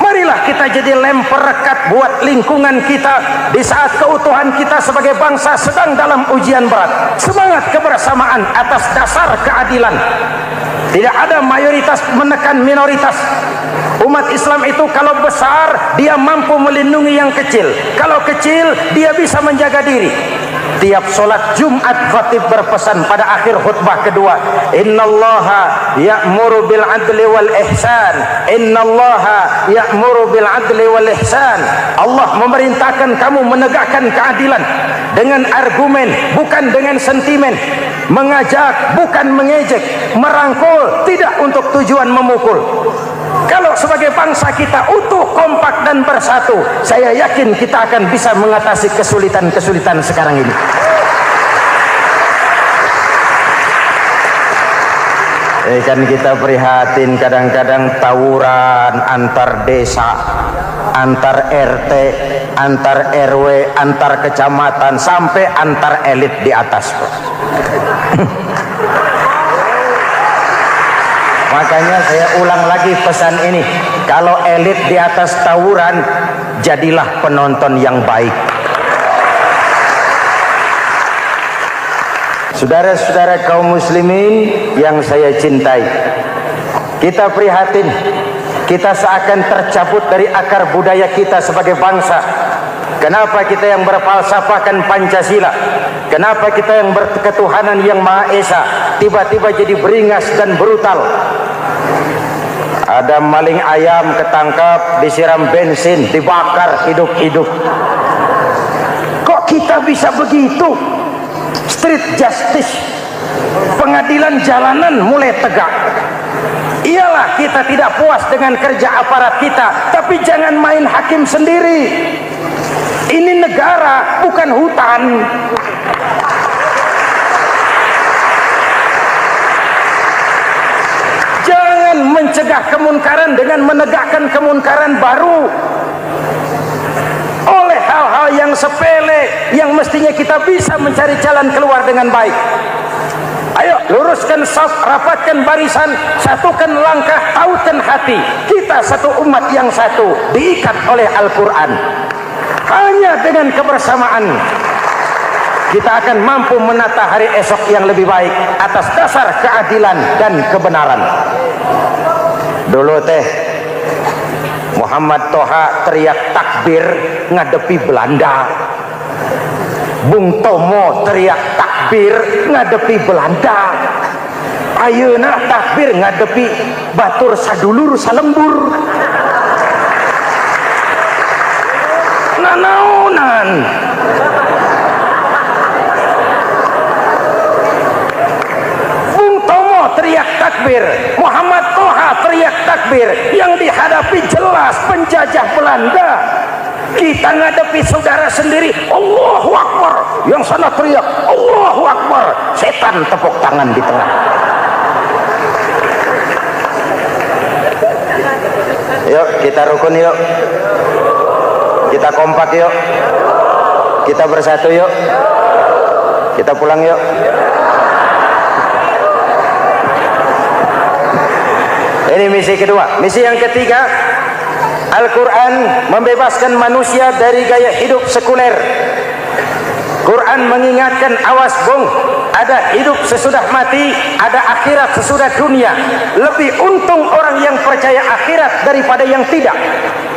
Marilah kita jadi lem perekat buat lingkungan kita di saat keutuhan kita sebagai bangsa sedang dalam ujian berat. Semangat kebersamaan atas dasar keadilan. Tidak ada mayoritas menekan minoritas. Umat Islam itu kalau besar, dia mampu melindungi yang kecil. Kalau kecil, dia bisa menjaga diri. Tiap solat Jumat khatib berpesan pada akhir khutbah kedua, innallaha ya'muru bil adli wal ihsan. Innallaha ya'muru bil adli wal ihsan. Allah memerintahkan kamu menegakkan keadilan dengan argumen, bukan dengan sentimen. Mengajak, bukan mengejek. Merangkul, tidak untuk tujuan memukul. Kalau sebagai bangsa kita utuh, kompak dan bersatu, saya yakin kita akan bisa mengatasi kesulitan-kesulitan sekarang ini. Kan kita prihatin kadang-kadang tawuran antar desa, antar RT, antar RW, antar kecamatan, sampai antar elit di atas. Makanya saya ulang lagi pesan ini. Kalau elit di atas tawuran, jadilah penonton yang baik. Saudara-saudara kaum muslimin yang saya cintai, kita prihatin. Kita seakan tercabut dari akar budaya kita sebagai bangsa. Kenapa kita yang berfalsafahkan Pancasila, kenapa kita yang berketuhanan yang Maha Esa tiba-tiba jadi beringas dan brutal? Ada maling ayam ketangkap, disiram bensin, dibakar hidup-hidup. Kok kita bisa begitu? Street justice, pengadilan jalanan mulai tegak. Iyalah kita tidak puas dengan kerja aparat kita, tapi jangan main hakim sendiri. Ini negara, bukan hutan. Jangan mencegah kemunkaran dengan menegakkan kemunkaran baru. Oleh hal-hal yang sepele yang mestinya kita bisa mencari jalan keluar dengan baik. Ayo luruskan saf, rapatkan barisan, satukan langkah, tautkan hati. Kita satu umat yang satu, diikat oleh Al-Quran. Hanya dengan kebersamaan kita akan mampu menata hari esok yang lebih baik atas dasar keadilan dan kebenaran. Dulu teh Muhammad Toha teriak takbir ngadepi Belanda. Bung Tomo teriak takbir ngadepi Belanda. Ayeuna takbir ngadepi batur sadulur salembur. Nanaunan. Bung Tomo teriak takbir, Muhammad Toha teriak takbir, yang dihadapi jelas penjajah Belanda. Kita ngadepi saudara sendiri, Allahu Akbar, yang sana teriak Allahu Akbar, setan tepuk tangan di tengah. Yuk kita rukun yuk, kita kompak yuk, kita bersatu yuk, kita pulang yuk. Ini misi kedua. Misi yang ketiga, Al-Quran membebaskan manusia dari gaya hidup sekuler. Quran mengingatkan, awas bung, ada hidup sesudah mati, ada akhirat sesudah dunia. Lebih untung orang yang percaya akhirat daripada yang tidak.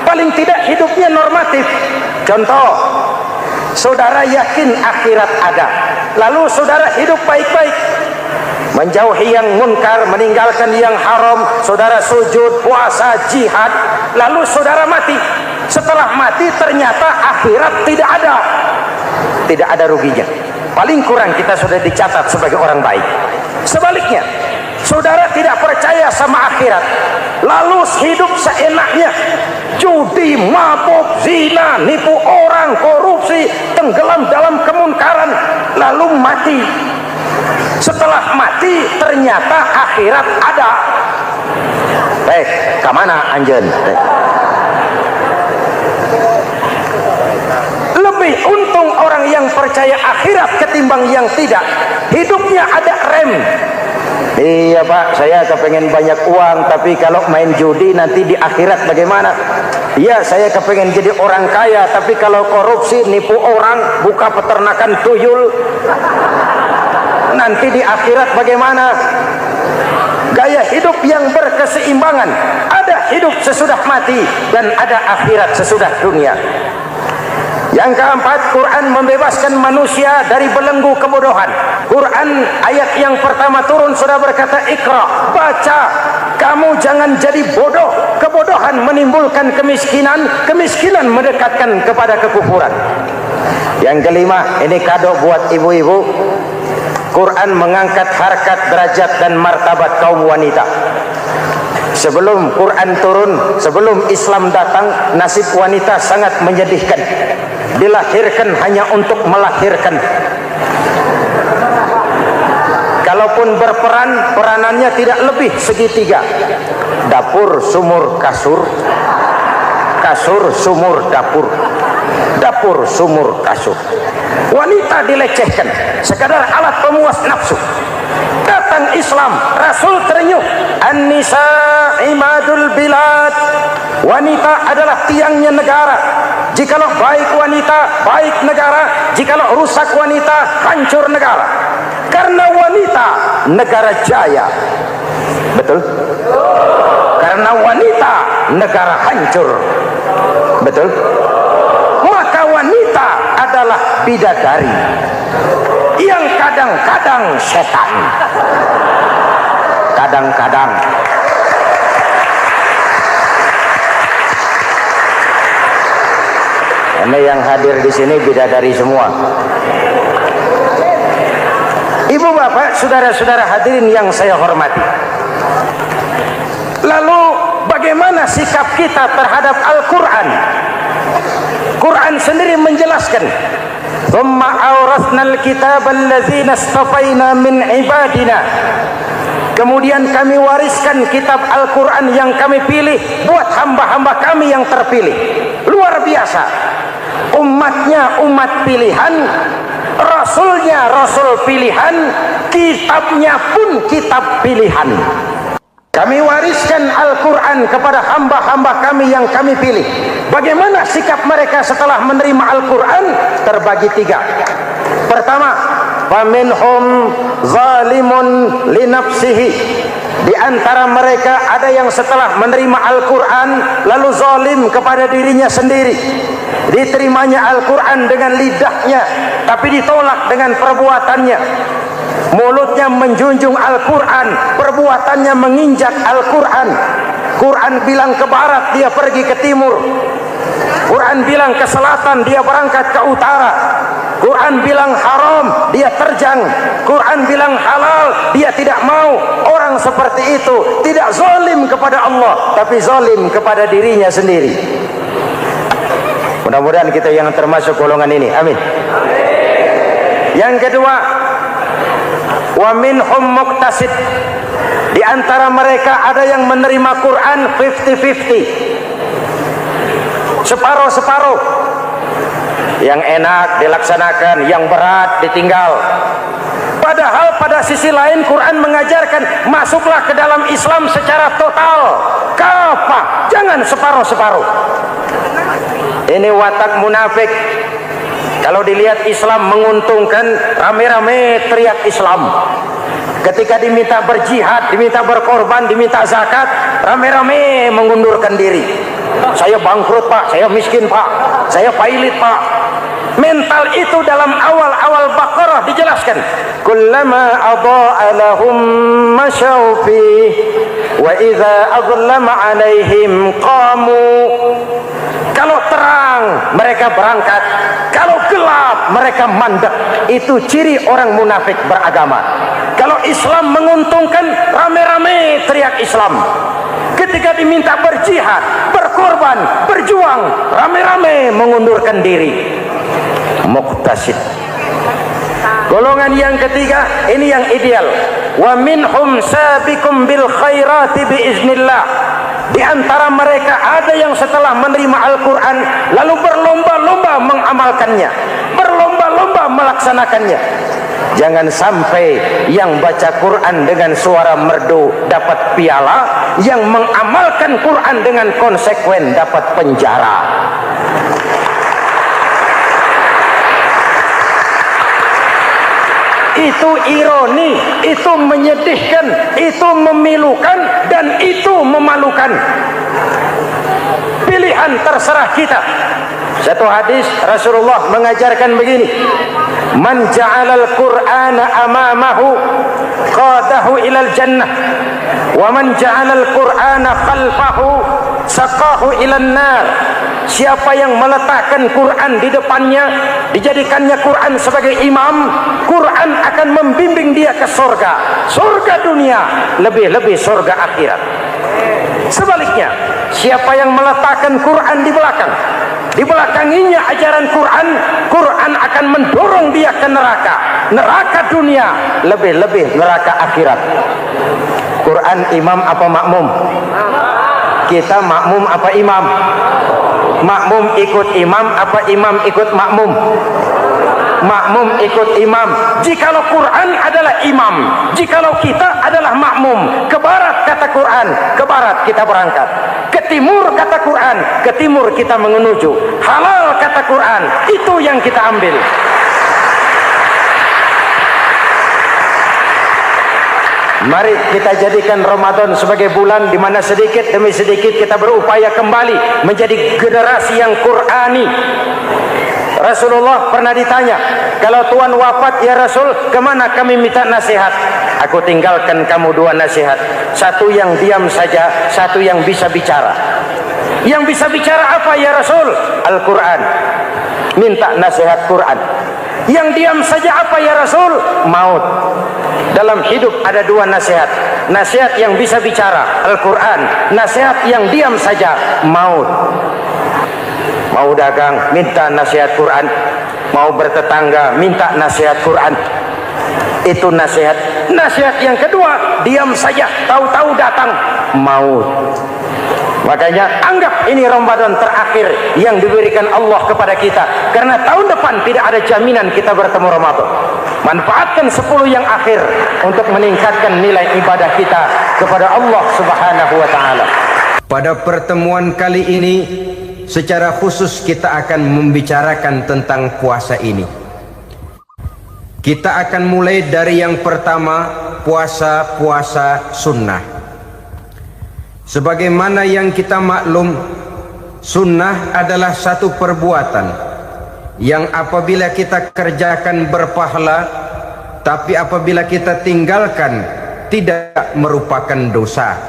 Paling tidak hidupnya normatif. Contoh, saudara yakin akhirat ada, lalu saudara hidup baik-baik, menjauhi yang munkar, meninggalkan yang haram, saudara sujud, puasa, jihad, lalu saudara mati. Setelah mati ternyata akhirat tidak ada. Tidak ada ruginya. Paling kurang kita sudah dicatat sebagai orang baik. Sebaliknya, saudara tidak percaya sama akhirat, lalu hidup seenaknya, judi, mabuk, zina, nipu orang, korupsi, tenggelam dalam kemunkaran, lalu mati. Setelah mati ternyata akhirat ada. Kemana anjen? Lebih untung orang yang percaya akhirat ketimbang yang tidak. Hidupnya ada rem. Iya pak, saya kepengen banyak uang, tapi kalau main judi nanti di akhirat bagaimana? Iya, saya kepengen jadi orang kaya, tapi kalau korupsi, nipu orang, buka peternakan tuyul, nanti di akhirat bagaimana? Gaya hidup yang berkeseimbangan. Ada hidup sesudah mati dan ada akhirat sesudah dunia. Yang keempat, Quran membebaskan manusia dari belenggu kebodohan. Quran ayat yang pertama turun sudah berkata, Iqra, baca, kamu jangan jadi bodoh. Kebodohan menimbulkan kemiskinan, kemiskinan mendekatkan kepada kekufuran. Yang kelima, ini kado buat ibu-ibu, Quran mengangkat harkat, derajat dan martabat kaum wanita. Sebelum Quran turun, sebelum Islam datang, nasib wanita sangat menyedihkan. Dilahirkan hanya untuk melahirkan. Kalaupun berperan, peranannya tidak lebih segitiga. Dapur, sumur, kasur. Kasur, sumur, dapur. Dapur, sumur, kasur. Wanita dilecehkan, sekadar alat pemuas nafsu. Datang Islam, Rasul terenyuh, An-nisa imadul bilad. Wanita adalah tiangnya negara. Jikalau baik wanita, baik negara. Jikalau rusak wanita, hancur negara. Karena wanita, negara jaya. Betul? Karena wanita, negara hancur. Betul? Maka wanita adalah bidadari yang kadang-kadang setan. Kadang-kadang Ini yang hadir di sini bidadari semua. Ibu bapak, saudara-saudara hadirin yang saya hormati. Lalu bagaimana sikap kita terhadap Al-Quran? Quran sendiri menjelaskan, "Tsumma awratsnal kitaba alladzina istafaina min ibadina." Kemudian kami wariskan kitab Al-Quran yang kami pilih buat hamba-hamba kami yang terpilih. Luar biasa. Umatnya umat pilihan, Rasulnya Rasul pilihan, kitabnya pun kitab pilihan. Kami wariskan Al-Quran kepada hamba-hamba kami yang kami pilih. Bagaimana sikap mereka setelah menerima Al-Quran? Terbagi tiga. Pertama, faminhum zalimun linafsihi. Di antara mereka ada yang setelah menerima Al-Quran lalu zalim kepada dirinya sendiri. Diterimanya Al-Quran dengan lidahnya, tapi ditolak dengan perbuatannya. Mulutnya menjunjung Al-Quran, perbuatannya menginjak Al-Quran. Quran bilang ke barat, dia pergi ke timur. Quran bilang ke selatan, dia berangkat ke utara. Quran bilang haram, dia terjang. Quran bilang halal, dia tidak mau. Orang seperti itu tidak zalim kepada Allah, tapi zalim kepada dirinya sendiri. Mudah-mudahan kita yang termasuk golongan ini. Amin. Yang kedua, wa minhum muqtasid. Di antara mereka ada yang menerima Quran 50-50. Separuh-separuh. Yang enak dilaksanakan, yang berat ditinggal. Padahal pada sisi lain Quran mengajarkan masuklah ke dalam Islam secara total, kafah, jangan separuh-separuh. Ini watak munafik. Kalau dilihat Islam menguntungkan, rame-rame teriak Islam. Ketika diminta berjihad, diminta berkorban, diminta zakat, rame-rame mengundurkan diri. Saya bangkrut pak, saya miskin pak, saya pailit pak. Mental itu dalam awal-awal Baqarah dijelaskan. Kullama adha'a lahum masyaw fihi wa idza adlama 'alaihim qamu. Kalau terang mereka berangkat, kalau gelap mereka mandek. Itu ciri orang munafik beragama. Kalau Islam menguntungkan, rame-rame teriak Islam. Ketika diminta berjihad, berkorban, berjuang, rame-rame mengundurkan diri. Muqtasid. Golongan yang ketiga, ini yang ideal. Wa minhum sabiqum bil khairati biiznillah. Di antara mereka ada yang setelah menerima Al-Quran lalu berlomba-lomba mengamalkannya, berlomba-lomba melaksanakannya. Jangan sampai yang baca Quran dengan suara merdu dapat piala, yang mengamalkan Quran dengan konsekuen dapat penjara. Itu ironi, itu menyedihkan, itu memilukan, dan itu memalukan. Pilihan terserah kita. Satu hadis Rasulullah mengajarkan begini, man ja'alal Qur'ana amamahu qadahu ilal jannah, wa man ja'alal Qur'ana khalfahu saqahu ilan nar. Siapa yang meletakkan Quran di depannya, dijadikannya Quran sebagai imam, Quran akan membimbing dia ke surga, surga dunia, lebih-lebih surga akhirat. Sebaliknya, siapa yang meletakkan Quran di belakang, dibelakanginya ajaran Quran, Quran akan mendorong dia ke neraka, neraka dunia, lebih-lebih neraka akhirat. Quran imam apa makmum? Kita makmum apa imam? Makmum ikut imam apa imam ikut makmum? Makmum ikut imam. Jikalau Quran adalah imam, jikalau kita adalah makmum. Ke barat kata Quran, ke barat kita berangkat. Ke timur kata Quran, ke timur kita menuju. Halal kata Quran, itu yang kita ambil. Mari kita jadikan Ramadan sebagai bulan di mana sedikit demi sedikit kita berupaya kembali menjadi generasi yang Qur'ani. Rasulullah pernah ditanya, kalau Tuhan wafat ya Rasul, kemana kami minta nasihat? Aku tinggalkan kamu dua nasihat, satu yang diam saja, satu yang bisa bicara. Yang bisa bicara apa ya Rasul? Al-Quran. minta nasihat Quran. Yang diam saja apa ya Rasul? Maut. Dalam hidup ada dua nasihat. Nasihat yang bisa bicara, Al-Quran. Nasihat yang diam saja, maut. Mau dagang, minta nasihat Quran. Mau bertetangga, minta nasihat Quran. Itu nasihat. Nasihat yang kedua, diam saja, tahu-tahu datang, maut. Makanya anggap ini Ramadan terakhir yang diberikan Allah kepada kita. Karena tahun depan tidak ada jaminan kita bertemu Ramadan. Manfaatkan 10 yang akhir untuk meningkatkan nilai ibadah kita kepada Allah Subhanahu wa ta'ala. Pada pertemuan kali ini secara khusus kita akan membicarakan tentang puasa ini. Kita akan mulai dari yang pertama, puasa sunnah. Sebagaimana yang kita maklum, sunnah adalah satu perbuatan yang apabila kita kerjakan berpahala, tapi apabila kita tinggalkan tidak merupakan dosa.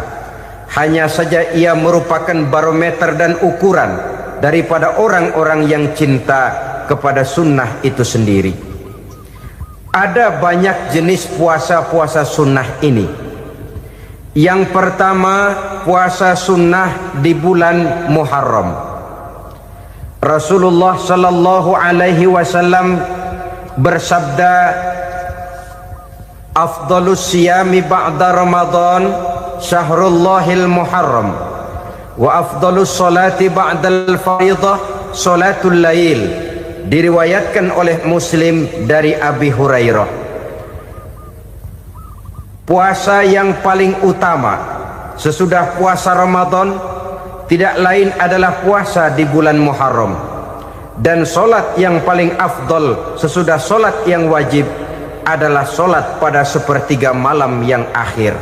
Hanya saja ia merupakan barometer dan ukuran daripada orang-orang yang cinta kepada sunnah itu sendiri. Ada banyak jenis puasa sunnah ini. Yang pertama, puasa sunnah di bulan Muharram. Rasulullah sallallahu alaihi wasallam bersabda, "Afdhalus siyami ba'da Ramadan syahrullahil Muharram, wa afdhalus salati ba'dal fardhah salatul lail." Diriwayatkan oleh Muslim dari Abi Hurairah. Puasa yang paling utama sesudah puasa Ramadan tidak lain adalah puasa di bulan Muharram. Dan solat yang paling afdol sesudah solat yang wajib adalah solat pada sepertiga malam yang akhir.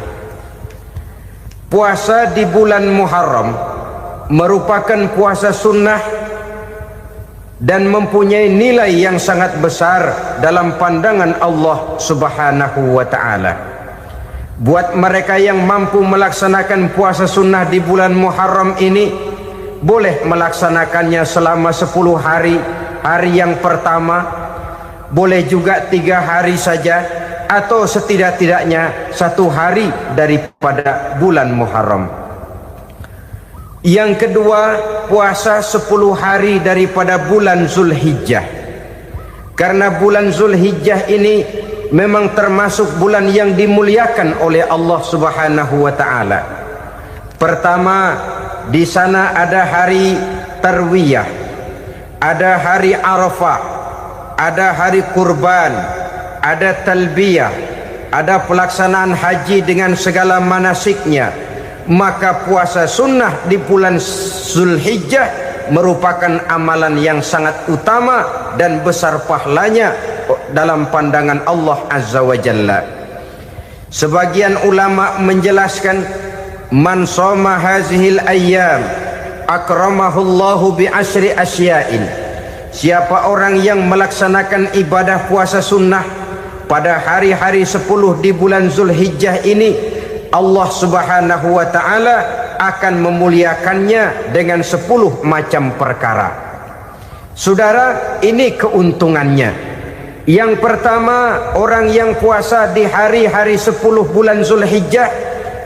Puasa di bulan Muharram merupakan puasa sunnah dan mempunyai nilai yang sangat besar dalam pandangan Allah Subhanahu wa ta'ala. Buat mereka yang mampu melaksanakan puasa sunnah di bulan Muharram ini, boleh melaksanakannya selama 10 hari. Hari yang pertama, boleh juga 3 hari saja, atau setidak-tidaknya 1 hari daripada bulan Muharram. Yang kedua, puasa 10 hari daripada bulan Zulhijjah. Karena bulan Zulhijjah ini memang termasuk bulan yang dimuliakan oleh Allah Subhanahu wa ta'ala. Pertama, di sana ada hari Tarwiyah, ada hari Arafah, ada hari kurban, ada talbiyah, ada pelaksanaan haji dengan segala manasiknya. Maka puasa sunnah di bulan Zulhijjah merupakan amalan yang sangat utama dan besar pahalanya dalam pandangan Allah Azza wa Jalla. Sebagian ulama menjelaskan, man shoma hazihil ayyam akramahullahu bi asyri asya'in. Siapa orang yang melaksanakan ibadah puasa sunnah pada hari-hari 10 di bulan Zulhijjah ini, Allah Subhanahu wa ta'ala akan memuliakannya dengan 10 macam perkara. Saudara, ini keuntungannya. Yang pertama, orang yang puasa di hari-hari 10 bulan Zulhijjah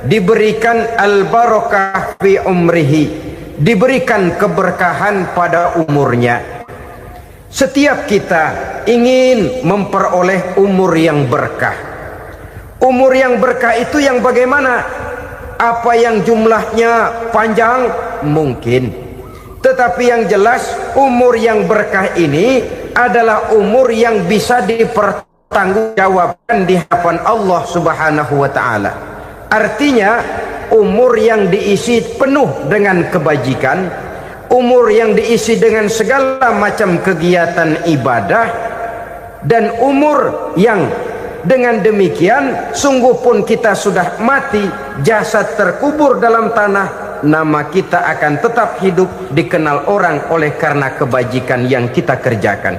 diberikan al-barakah fi umrihi, diberikan keberkahan pada umurnya. Setiap kita ingin memperoleh umur yang berkah. Umur yang berkah itu yang bagaimana? Apa yang jumlahnya panjang? Mungkin. Tetapi yang jelas, umur yang berkah ini adalah umur yang bisa dipertanggungjawabkan di hadapan Allah Subhanahu wa ta'ala. Artinya, umur yang diisi penuh dengan kebajikan, umur yang diisi dengan segala macam kegiatan ibadah, dan umur yang dengan demikian sungguh pun kita sudah mati, jasad terkubur dalam tanah, nama kita akan tetap hidup, dikenal orang oleh karena kebajikan yang kita kerjakan.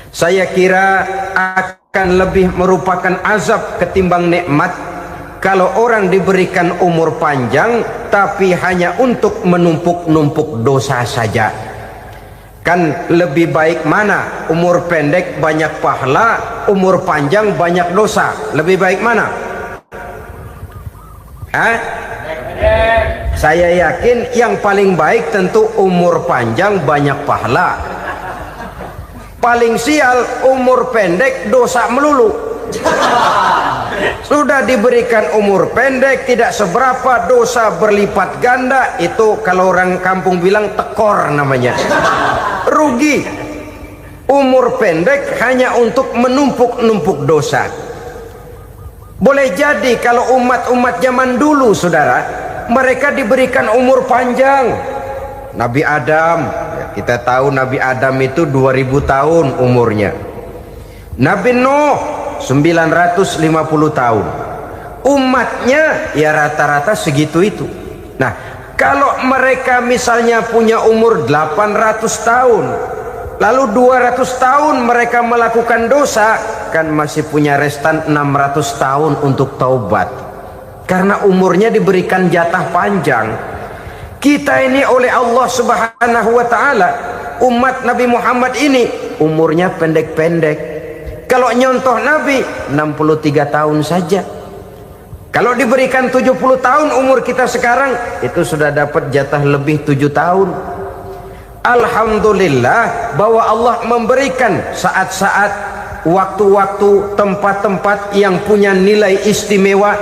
Saya kira akan lebih merupakan azab ketimbang nikmat kalau orang diberikan umur panjang tapi hanya untuk menumpuk-numpuk dosa saja. Kan lebih baik mana? Umur pendek banyak pahala, umur panjang banyak dosa. Lebih baik mana? Hah? Saya yakin yang paling baik tentu umur panjang banyak pahala. Paling sial umur pendek dosa melulu. Sudah diberikan umur pendek tidak seberapa, dosa berlipat ganda. Itu kalau orang kampung bilang tekor namanya. Rugi. Umur pendek hanya untuk menumpuk-numpuk dosa. Boleh jadi kalau umat-umat zaman dulu saudara, mereka diberikan umur panjang. Nabi Adam, kita tahu Nabi Adam itu 2000 tahun umurnya. Nabi Nuh 950 tahun. Umatnya ya rata-rata segitu itu. Nah, kalau mereka misalnya punya umur 800 tahun, lalu 200 tahun mereka melakukan dosa, kan masih punya restan 600 tahun untuk taubat. Karena umurnya diberikan jatah panjang. Kita ini oleh Allah Subhanahu wa taala, umat Nabi Muhammad ini umurnya pendek-pendek. Kalau nyontoh Nabi 63 tahun saja. Kalau diberikan 70 tahun umur kita sekarang, itu sudah dapat jatah lebih 7 tahun. Alhamdulillah bahwa Allah memberikan saat-saat, waktu-waktu, tempat-tempat yang punya nilai istimewa,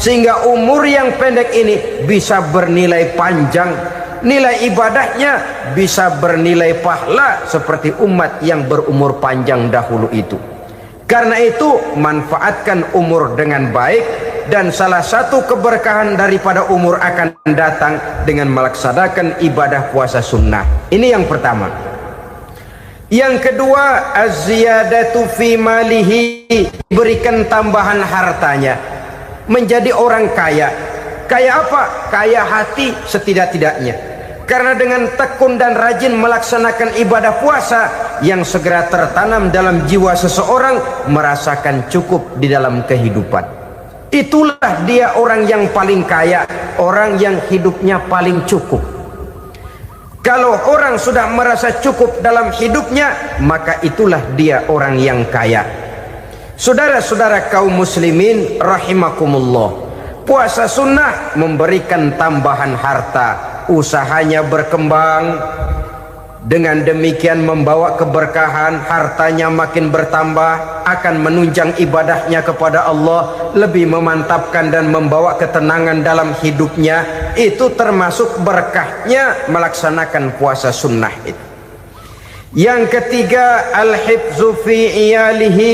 sehingga umur yang pendek ini bisa bernilai panjang, nilai ibadahnya bisa bernilai pahala seperti umat yang berumur panjang dahulu itu. Karena itu manfaatkan umur dengan baik, dan salah satu keberkahan daripada umur akan datang dengan melaksanakan ibadah puasa sunnah. Ini yang pertama. Yang kedua, az-ziyadatu fi malihi, berikan tambahan hartanya, menjadi orang kaya. Kaya apa? Kaya hati setidak-tidaknya. Karena dengan tekun dan rajin melaksanakan ibadah puasa, yang segera tertanam dalam jiwa seseorang merasakan cukup di dalam kehidupan. Itulah dia orang yang paling kaya, orang yang hidupnya paling cukup. Kalau orang sudah merasa cukup dalam hidupnya, maka itulah dia orang yang kaya. Saudara-saudara kaum muslimin rahimakumullah, puasa sunnah memberikan tambahan harta, usahanya berkembang, dengan demikian membawa keberkahan, hartanya makin bertambah, akan menunjang ibadahnya kepada Allah, lebih memantapkan dan membawa ketenangan dalam hidupnya. Itu termasuk berkahnya melaksanakan puasa sunnah itu. Yang ketiga, al-hifzu fi iyalihi,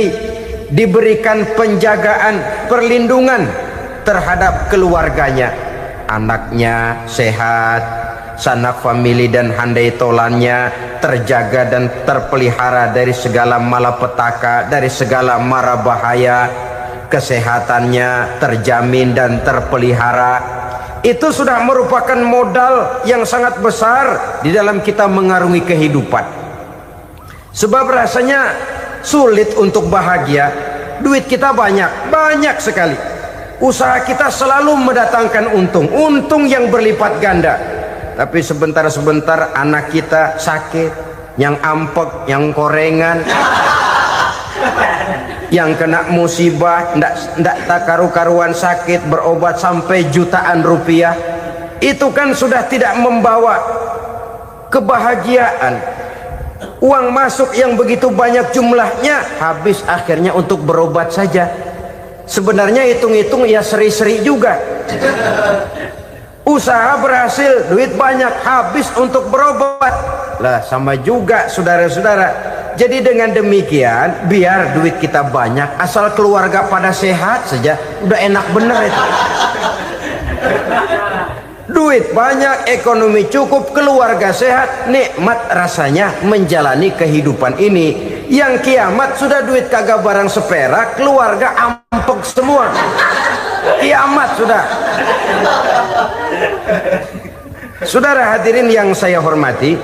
diberikan penjagaan, perlindungan terhadap keluarganya, anaknya sehat, sanak famili dan handai tolannya terjaga dan terpelihara dari segala malapetaka, dari segala mara bahaya, kesehatannya terjamin dan terpelihara. Itu sudah merupakan modal yang sangat besar di dalam kita mengarungi kehidupan. Sebab rasanya sulit untuk bahagia, duit kita banyak sekali, usaha kita selalu mendatangkan untung yang berlipat ganda. Tapi sebentar-sebentar anak kita sakit, yang ampek, yang korengan, yang kena musibah, ndak tak karu-karuan sakit, berobat sampai jutaan rupiah. Itu kan sudah tidak membawa kebahagiaan. Uang masuk yang begitu banyak jumlahnya, habis akhirnya untuk berobat saja. Sebenarnya hitung-hitung ya seri-seri juga. Usaha berhasil, duit banyak, habis untuk berobat. Lah sama juga saudara-saudara. Jadi dengan demikian, biar duit kita banyak, asal keluarga pada sehat saja, udah enak bener itu. Duit banyak, ekonomi cukup, keluarga sehat, nikmat rasanya menjalani kehidupan ini. Yang kiamat sudah duit kagak barang seperak, keluarga ampek semua. Kiamat sudah. Saudara hadirin yang saya hormati,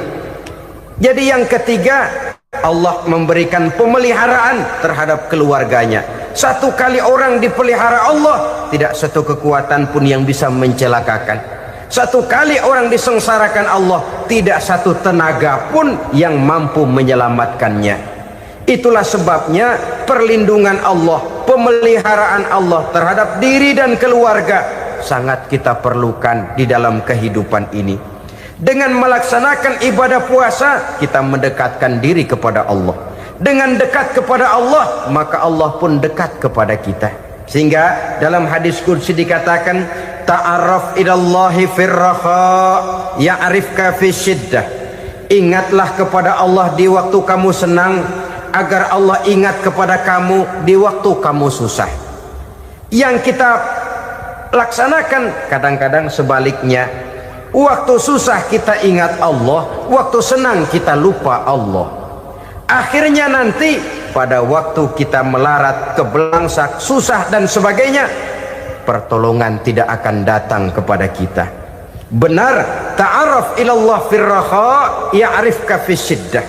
jadi yang ketiga, Allah memberikan pemeliharaan terhadap keluarganya. Satu kali orang dipelihara Allah, tidak satu kekuatan pun yang bisa mencelakakan. Satu kali orang disengsarakan Allah, tidak satu tenaga pun yang mampu menyelamatkannya. Itulah sebabnya perlindungan Allah, pemeliharaan Allah terhadap diri dan keluarga sangat kita perlukan di dalam kehidupan ini. Dengan melaksanakan ibadah puasa, kita mendekatkan diri kepada Allah. Dengan dekat kepada Allah, maka Allah pun dekat kepada kita. Sehingga dalam hadis qudsi dikatakan, ta'arraf ilallahi firraha ya'rifka fi syiddah. Ingatlah kepada Allah di waktu kamu senang, agar Allah ingat kepada kamu di waktu kamu susah. Yang kita laksanakan kadang-kadang sebaliknya. Waktu susah kita ingat Allah, waktu senang kita lupa Allah. Akhirnya nanti pada waktu kita melarat, kebelangsak, susah dan sebagainya, pertolongan tidak akan datang kepada kita. Benar, ta'arraf ilallah firraha ya'rifka fi syiddah.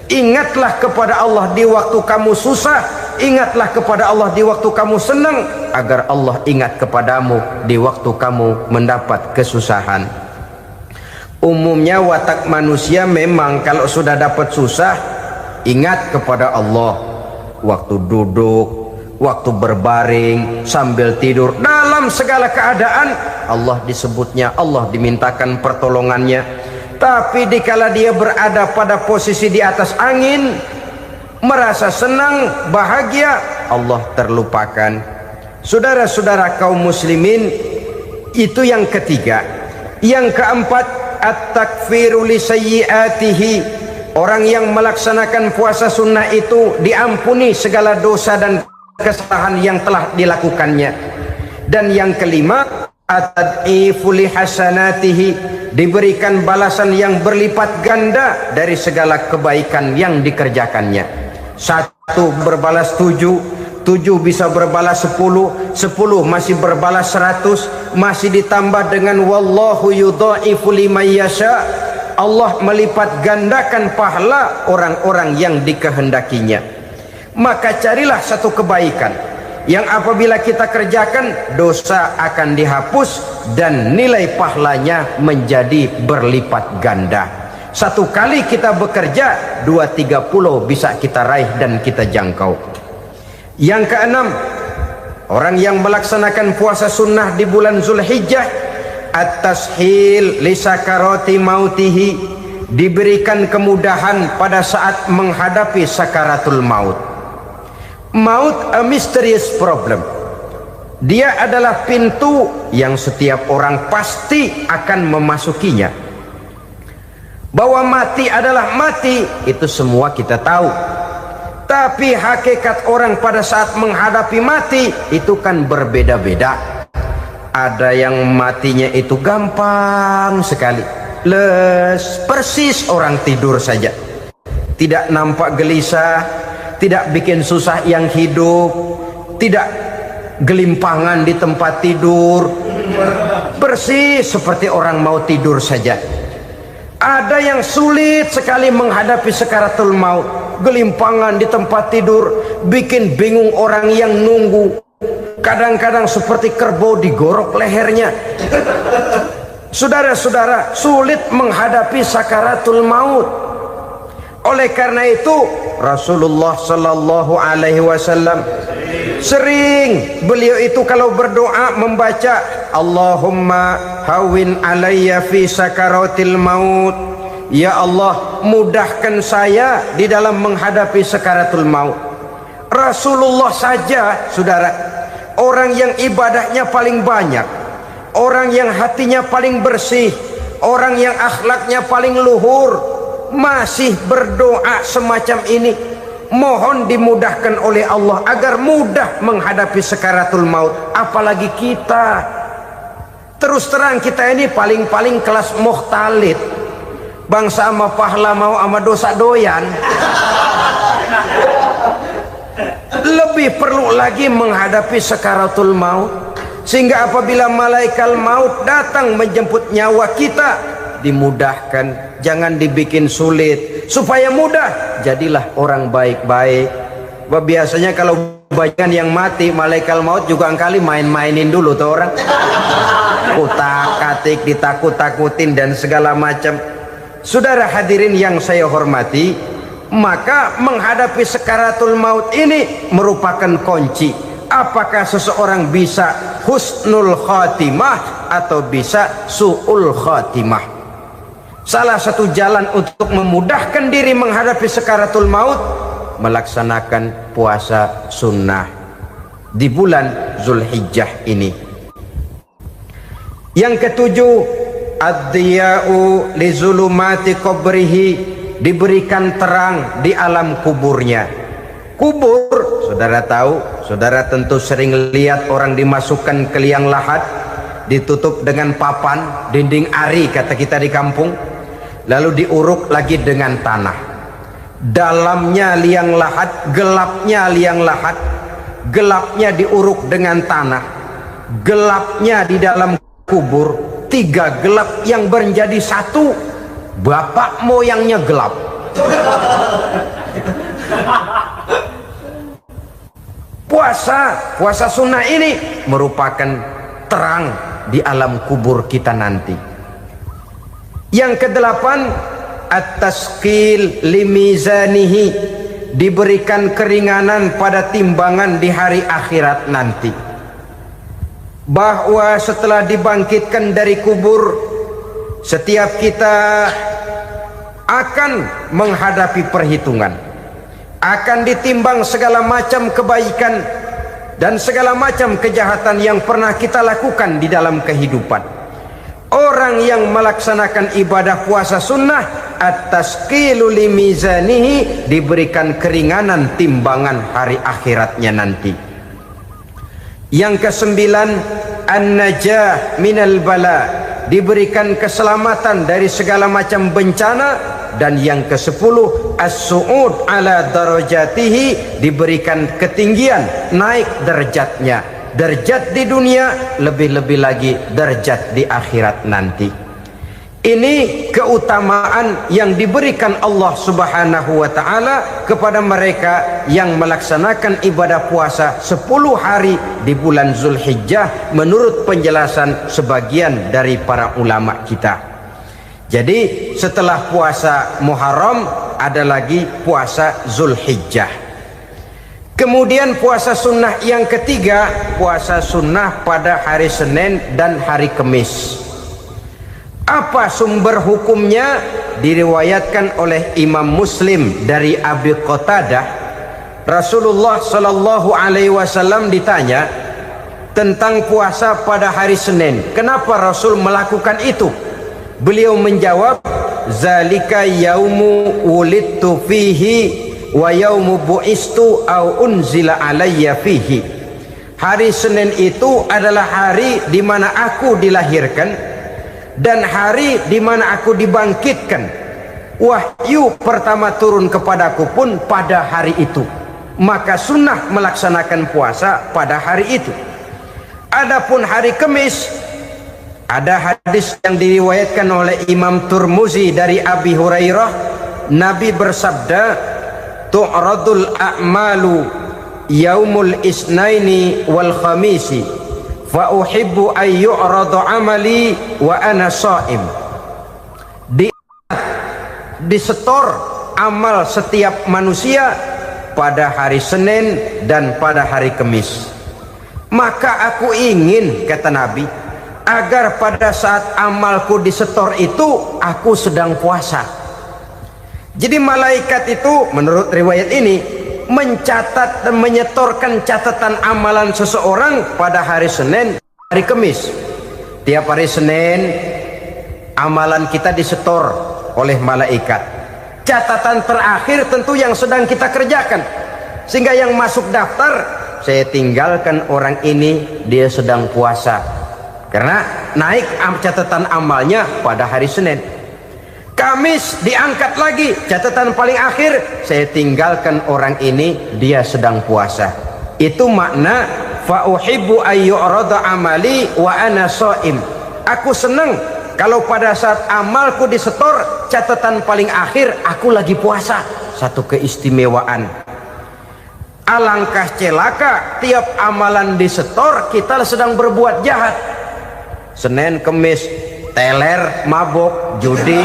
Ingatlah kepada Allah di waktu kamu susah, ingatlah kepada Allah di waktu kamu senang, agar Allah ingat kepadamu di waktu kamu mendapat kesusahan. Umumnya watak manusia memang kalau sudah dapat susah, ingat kepada Allah. Waktu duduk, waktu berbaring, sambil tidur, dalam segala keadaan Allah disebutnya, Allah dimintakan pertolongannya. Tapi dikala dia berada pada posisi di atas angin, merasa senang, bahagia, Allah terlupakan. Saudara-saudara kaum muslimin, itu yang ketiga. Yang keempat, at-takfiru li sayyiatihi. Orang yang melaksanakan puasa sunnah itu diampuni segala dosa dan kesalahan yang telah dilakukannya. Dan yang kelima, at-tad'ifu li hasanatihi, diberikan balasan yang berlipat ganda dari segala kebaikan yang dikerjakannya. 1 berbalas 7, 7 bisa berbalas 10, 10 masih berbalas 100, masih ditambah dengan wallahu yudha'ifu liman yasha. Allah melipat gandakan pahala orang-orang yang dikehendakinya. Maka carilah satu kebaikan yang apabila kita kerjakan, dosa akan dihapus dan nilai pahalanya menjadi berlipat ganda. Satu kali kita bekerja, 2-3 pulau bisa kita raih dan kita jangkau. Yang keenam, orang yang melaksanakan puasa sunnah di bulan Zulhijjah, at-tashil li sakarati mautihi, diberikan kemudahan pada saat menghadapi sakaratul maut. Maut a mysterious problem. Dia adalah pintu yang setiap orang pasti akan memasukinya. Bahwa mati adalah mati, itu semua kita tahu. Tapi hakikat orang pada saat menghadapi mati itu kan berbeda-beda. Ada yang matinya itu gampang sekali, persis orang tidur saja, tidak nampak gelisah, tidak bikin susah yang hidup, tidak gelimpangan di tempat tidur, persis seperti orang mau tidur saja. Ada yang sulit sekali menghadapi sakaratul maut, gelimpangan di tempat tidur, bikin bingung orang yang nunggu. Kadang-kadang seperti kerbau digorok lehernya. Saudara-saudara, sulit menghadapi sakaratul maut. Oleh karena itu Rasulullah sallallahu alaihi wasallam sering beliau itu kalau berdoa membaca Allahumma hawin alayya fi sakaratil maut. Ya Allah, mudahkan saya di dalam menghadapi sakaratul maut. Rasulullah saja, saudara, orang yang ibadahnya paling banyak, orang yang hatinya paling bersih, orang yang akhlaknya paling luhur, masih berdoa semacam ini. Mohon dimudahkan oleh Allah agar mudah menghadapi sakaratul maut. Apalagi kita, terus terang kita ini paling-paling kelas muhtalid, bangsa sama pahala mau sama dosa doyan. Lebih perlu lagi menghadapi sakaratul maut, sehingga apabila malaikat maut datang menjemput nyawa kita, dimudahkan, jangan dibikin sulit, supaya mudah. Jadilah orang baik-baik. Biasanya kalau banyak yang mati, malaikat maut juga kali main-mainin dulu tuh orang. Utak-atik, ditakut-takutin dan segala macam. Saudara hadirin yang saya hormati, maka menghadapi sakaratul maut ini merupakan kunci. Apakah seseorang bisa husnul khatimah atau bisa su'ul khatimah? Salah satu jalan untuk memudahkan diri menghadapi sakaratul maut, melaksanakan puasa sunnah di bulan Zulhijjah ini. Yang ketujuh, ad-diya'u li zulumati qabrihi, diberikan terang di alam kuburnya. Kubur, saudara tahu, saudara tentu sering lihat orang dimasukkan ke liang lahat, ditutup dengan papan, dinding ari kata kita di kampung, lalu diuruk lagi dengan tanah. Dalamnya liang lahat, gelapnya liang lahat, gelapnya diuruk dengan tanah, gelapnya di dalam kubur, tiga gelap yang menjadi satu. Bapak moyangnya gelap. Puasa sunnah ini merupakan terang di alam kubur kita nanti. Yang kedelapan, at-tasqil limizanihi, diberikan keringanan pada timbangan di hari akhirat nanti. Bahwa setelah dibangkitkan dari kubur, setiap kita akan menghadapi perhitungan, akan ditimbang segala macam kebaikan dan segala macam kejahatan yang pernah kita lakukan di dalam kehidupan. Orang yang melaksanakan ibadah puasa sunnah, at-tasqilu limizanihi, diberikan keringanan timbangan hari akhiratnya nanti. Yang kesembilan, an-najah minal bala, diberikan keselamatan dari segala macam bencana. Dan yang ke-10, as-su'ud ala darajatihi, diberikan ketinggian, naik derajatnya, derajat di dunia, lebih-lebih lagi derajat di akhirat nanti. Ini keutamaan yang diberikan Allah Subhanahu wa ta'ala kepada mereka yang melaksanakan ibadah puasa 10 hari di bulan Zulhijjah menurut penjelasan sebagian dari para ulama kita. Jadi setelah puasa Muharram ada lagi puasa Zulhijjah. Kemudian puasa sunnah yang ketiga, puasa sunnah pada hari Senin dan hari Kamis. Apa sumber hukumnya? Diriwayatkan oleh Imam Muslim dari Abi Qatadah, Rasulullah sallallahu alaihi wasallam ditanya tentang puasa pada hari Senin. Kenapa Rasul melakukan itu? Beliau menjawab, zalika yaumu wulidtu fihi wa yaumu bu'istu au unzila alayya fihi. Hari Senin itu adalah hari di mana aku dilahirkan dan hari di mana aku dibangkitkan. Wahyu pertama turun kepadaku pun pada hari itu. Maka sunnah melaksanakan puasa pada hari itu. Adapun hari Kamis, ada hadis yang diriwayatkan oleh Imam Turmuzi dari Abi Hurairah, Nabi bersabda, tu'radul a'malu yaumul isnaini wal khamisi fa uhibbu ay yu'radu amali wa ana sha'im. Disetor amal setiap manusia pada hari Senin dan pada hari Kamis. Maka aku ingin, kata Nabi, agar pada saat amalku disetor itu aku sedang puasa. Jadi malaikat itu menurut riwayat ini mencatat dan menyetorkan catatan amalan seseorang pada hari Senin, hari Kamis. Tiap hari Senin amalan kita disetor oleh malaikat. Catatan terakhir tentu yang sedang kita kerjakan, sehingga yang masuk daftar, saya tinggalkan orang ini, dia sedang puasa, karena naik catatan amalnya pada hari Senin. Kamis diangkat lagi, catatan paling akhir, saya tinggalkan orang ini, dia sedang puasa. Itu makna fa uhibbu ayyurada amali wa ana shaim. Aku senang kalau pada saat amalku disetor, catatan paling akhir aku lagi puasa. Satu keistimewaan. Alangkah celaka tiap amalan disetor kita sedang berbuat jahat. Senin, Kemis, teler, mabok, judi.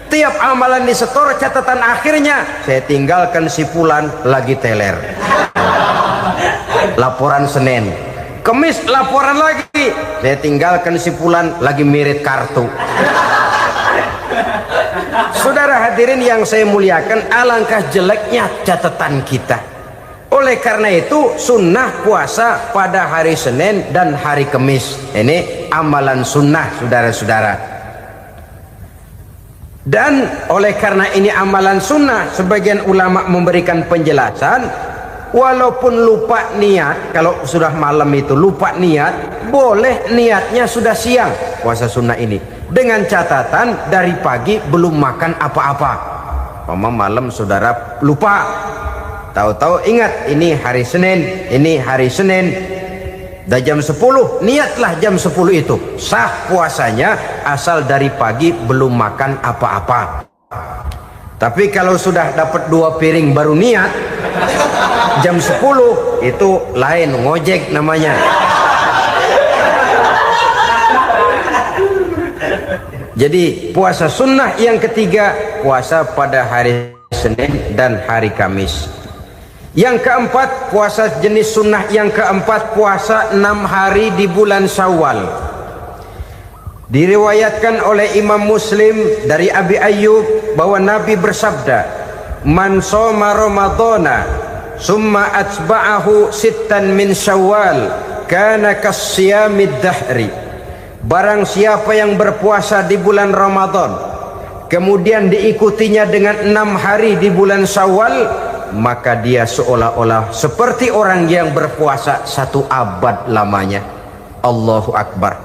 Tiap amalan disetor, catatan akhirnya saya tinggalkan si fulan lagi teler. Laporan Senin, Kemis laporan lagi, saya tinggalkan si fulan lagi mirip kartu. Saudara hadirin yang saya muliakan, alangkah jeleknya catatan kita. Oleh karena itu sunnah puasa pada hari Senin dan hari Kemis. Ini amalan sunnah saudara-saudara. Dan oleh karena ini amalan sunnah, sebagian ulama memberikan penjelasan, walaupun lupa niat, kalau sudah malam itu lupa niat, boleh niatnya sudah siang puasa sunnah ini, dengan catatan dari pagi belum makan apa-apa. Malam saudara lupa, tahu-tahu ingat ini hari Senin, dah jam 10, niatlah jam 10 itu, sah puasanya asal dari pagi belum makan apa-apa. Tapi kalau sudah dapat 2 piring baru niat jam 10, itu lain, ngojek namanya. Jadi puasa sunnah yang ketiga, puasa pada hari Senin dan hari Kamis. Yang keempat, puasa jenis sunnah yang keempat, puasa 6 hari di bulan Syawal. Diriwayatkan oleh Imam Muslim dari Abi Ayyub bahwa Nabi bersabda, "Man shoma Ramadhana summa atba'ahu sittan min Syawal kana kasyamid dahri." Barang siapa yang berpuasa di bulan Ramadan kemudian diikutinya dengan 6 hari di bulan Syawal, maka dia seolah-olah seperti orang yang berpuasa 1 abad lamanya. Allahu Akbar.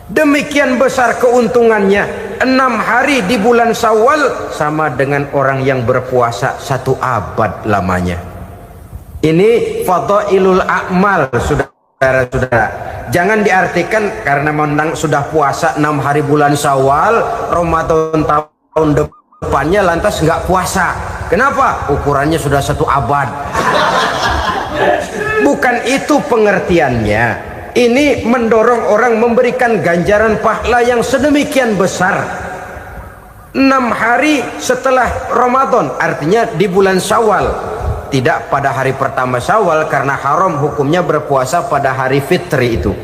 Demikian besar keuntungannya. 6 hari di bulan Syawal sama dengan orang yang berpuasa 1 abad lamanya. Ini fadailul a'mal, saudara-saudara. Jangan diartikan karena menang sudah puasa 6 hari bulan Syawal, Ramadan tahun depannya lantas nggak puasa. Kenapa? Ukurannya sudah 1 abad. Bukan itu pengertiannya. Ini mendorong orang memberikan ganjaran pahala yang sedemikian besar. 6 hari setelah Ramadan, artinya di bulan Syawal. Tidak pada hari pertama Syawal, karena haram hukumnya berpuasa pada hari fitri itu.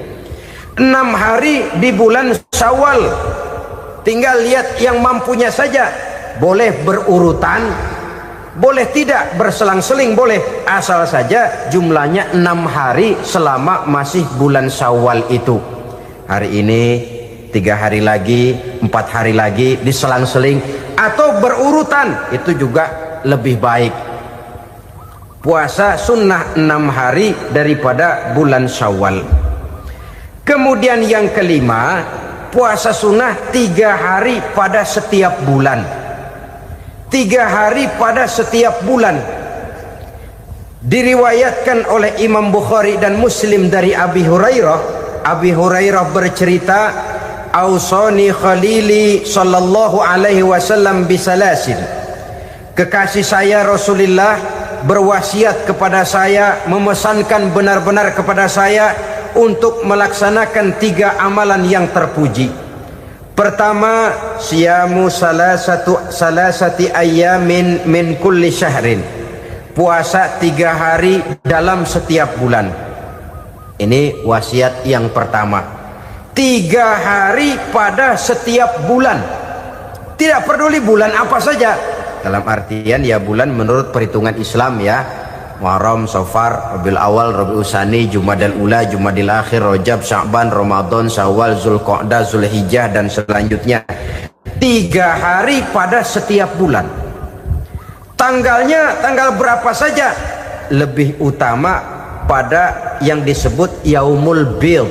6 hari di bulan Syawal. Tinggal lihat yang mampunya saja. Boleh berurutan, boleh tidak berselang-seling, boleh, asal saja jumlahnya 6 hari selama masih bulan Syawal itu. Hari ini 3 hari lagi, 4 hari lagi, diselang-seling atau berurutan, itu juga lebih baik. Puasa sunnah 6 hari daripada bulan Syawal. Kemudian yang kelima, puasa sunnah 3 hari pada setiap bulan. 3 hari pada setiap bulan. Diriwayatkan oleh Imam Bukhari dan Muslim dari Abi Hurairah. Abi Hurairah bercerita, "Ausani khalili sallallahu alaihi wasallam bisalasin." Kekasih saya Rasulullah berwasiat kepada saya, memesankan benar-benar kepada saya untuk melaksanakan 3 amalan yang terpuji. Pertama, siyamu salasati ayyamin min kulli syahrin. Puasa 3 hari dalam setiap bulan. Ini wasiat yang pertama. 3 hari pada setiap bulan. Tidak peduli bulan apa saja. Dalam artian ya bulan menurut perhitungan Islam ya. Muharram, Safar, Rabiul Awal, Rabiul Tsani, Jumadal Ula, Jumadil Akhir, Rajab, Sya'ban, Ramadan, Syawal, Zulqa'dah, Zulhijjah dan selanjutnya. 3 hari pada setiap bulan. Tanggalnya tanggal berapa saja. Lebih utama pada yang disebut Yaumul Bid,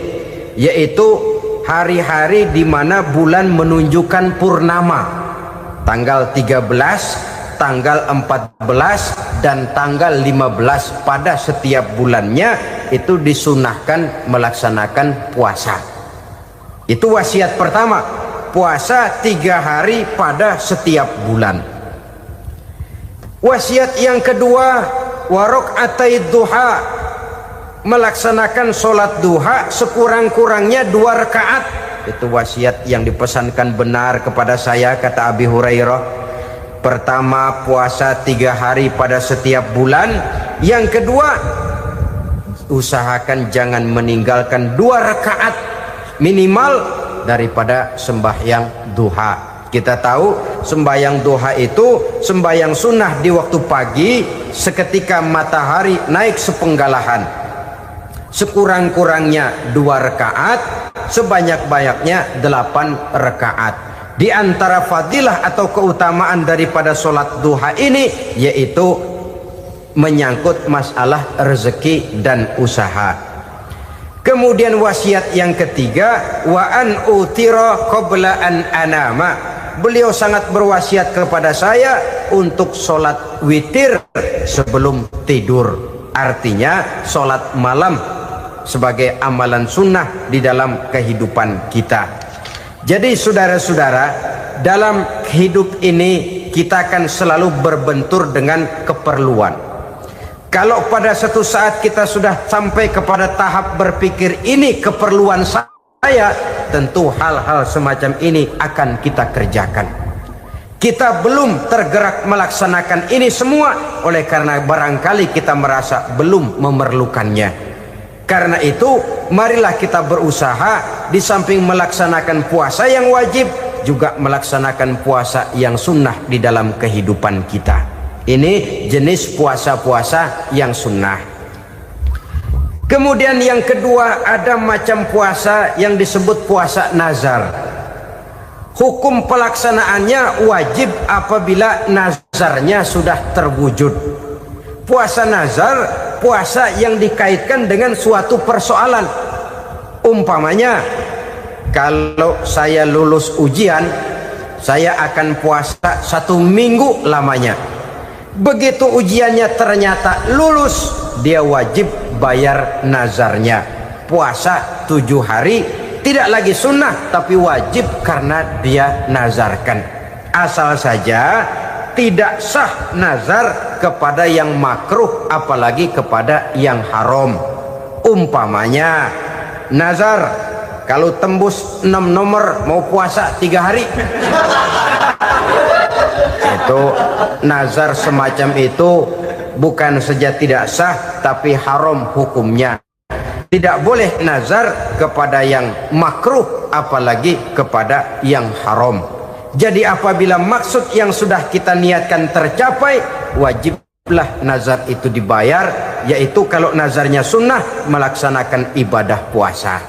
yaitu hari-hari di mana bulan menunjukkan purnama. Tanggal 13, tanggal 14 dan tanggal 15 pada setiap bulannya itu disunahkan melaksanakan puasa. Itu wasiat pertama, puasa 3 hari pada setiap bulan. Wasiat yang kedua, wa raka'atai duha, melaksanakan sholat duha sekurang-kurangnya 2 rakaat. Itu wasiat yang dipesankan benar kepada saya, kata Abi Hurairah. Pertama, puasa 3 hari pada setiap bulan. Yang kedua, usahakan jangan meninggalkan 2 rakaat minimal daripada sembahyang duha. Kita tahu sembahyang duha itu sembahyang sunnah di waktu pagi seketika matahari naik sepenggalahan. Sekurang-kurangnya 2 rakaat, sebanyak-banyaknya 8 rakaat. Di antara fadilah atau keutamaan daripada sholat duha ini yaitu menyangkut masalah rezeki dan usaha. Kemudian wasiat yang ketiga, wa an utira qabla an anama. Beliau sangat berwasiat kepada saya untuk sholat witir sebelum tidur. Artinya sholat malam sebagai amalan sunnah di dalam kehidupan kita. Jadi saudara-saudara, dalam hidup ini kita akan selalu berbentur dengan keperluan. Kalau pada satu saat kita sudah sampai kepada tahap berpikir ini keperluan saya, tentu hal-hal semacam ini akan kita kerjakan. Kita belum tergerak melaksanakan ini semua oleh karena barangkali kita merasa belum memerlukannya. Karena itu marilah kita berusaha di samping melaksanakan puasa yang wajib juga melaksanakan puasa yang sunnah di dalam kehidupan kita. Ini jenis puasa-puasa yang sunnah. Kemudian yang kedua, ada macam puasa yang disebut puasa nazar. Hukum pelaksanaannya wajib apabila nazarnya sudah terwujud. Puasa nazar, puasa yang dikaitkan dengan suatu persoalan. Umpamanya, kalau saya lulus ujian, saya akan puasa 1 minggu lamanya. Begitu ujiannya ternyata lulus, dia wajib bayar nazarnya. Puasa 7 hari, tidak lagi sunnah tapi wajib karena dia nazarkan. Asal saja tidak sah nazar kepada yang makruh apalagi kepada yang haram. Umpamanya nazar kalau tembus 6 nomor mau puasa 3 hari. Itu nazar semacam itu bukan saja tidak sah tapi haram hukumnya. Tidak boleh nazar kepada yang makruh apalagi kepada yang haram. Jadi apabila maksud yang sudah kita niatkan tercapai, wajiblah nazar itu dibayar, yaitu kalau nazarnya sunnah melaksanakan ibadah puasa.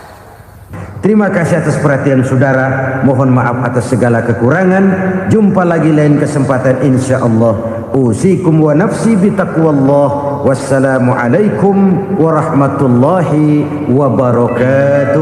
Terima kasih atas perhatian saudara. Mohon maaf atas segala kekurangan. Jumpa lagi lain kesempatan insyaallah. Usikum wa nafsi bitaqwallah. Wassalamualaikum warahmatullahi wabarakatuh.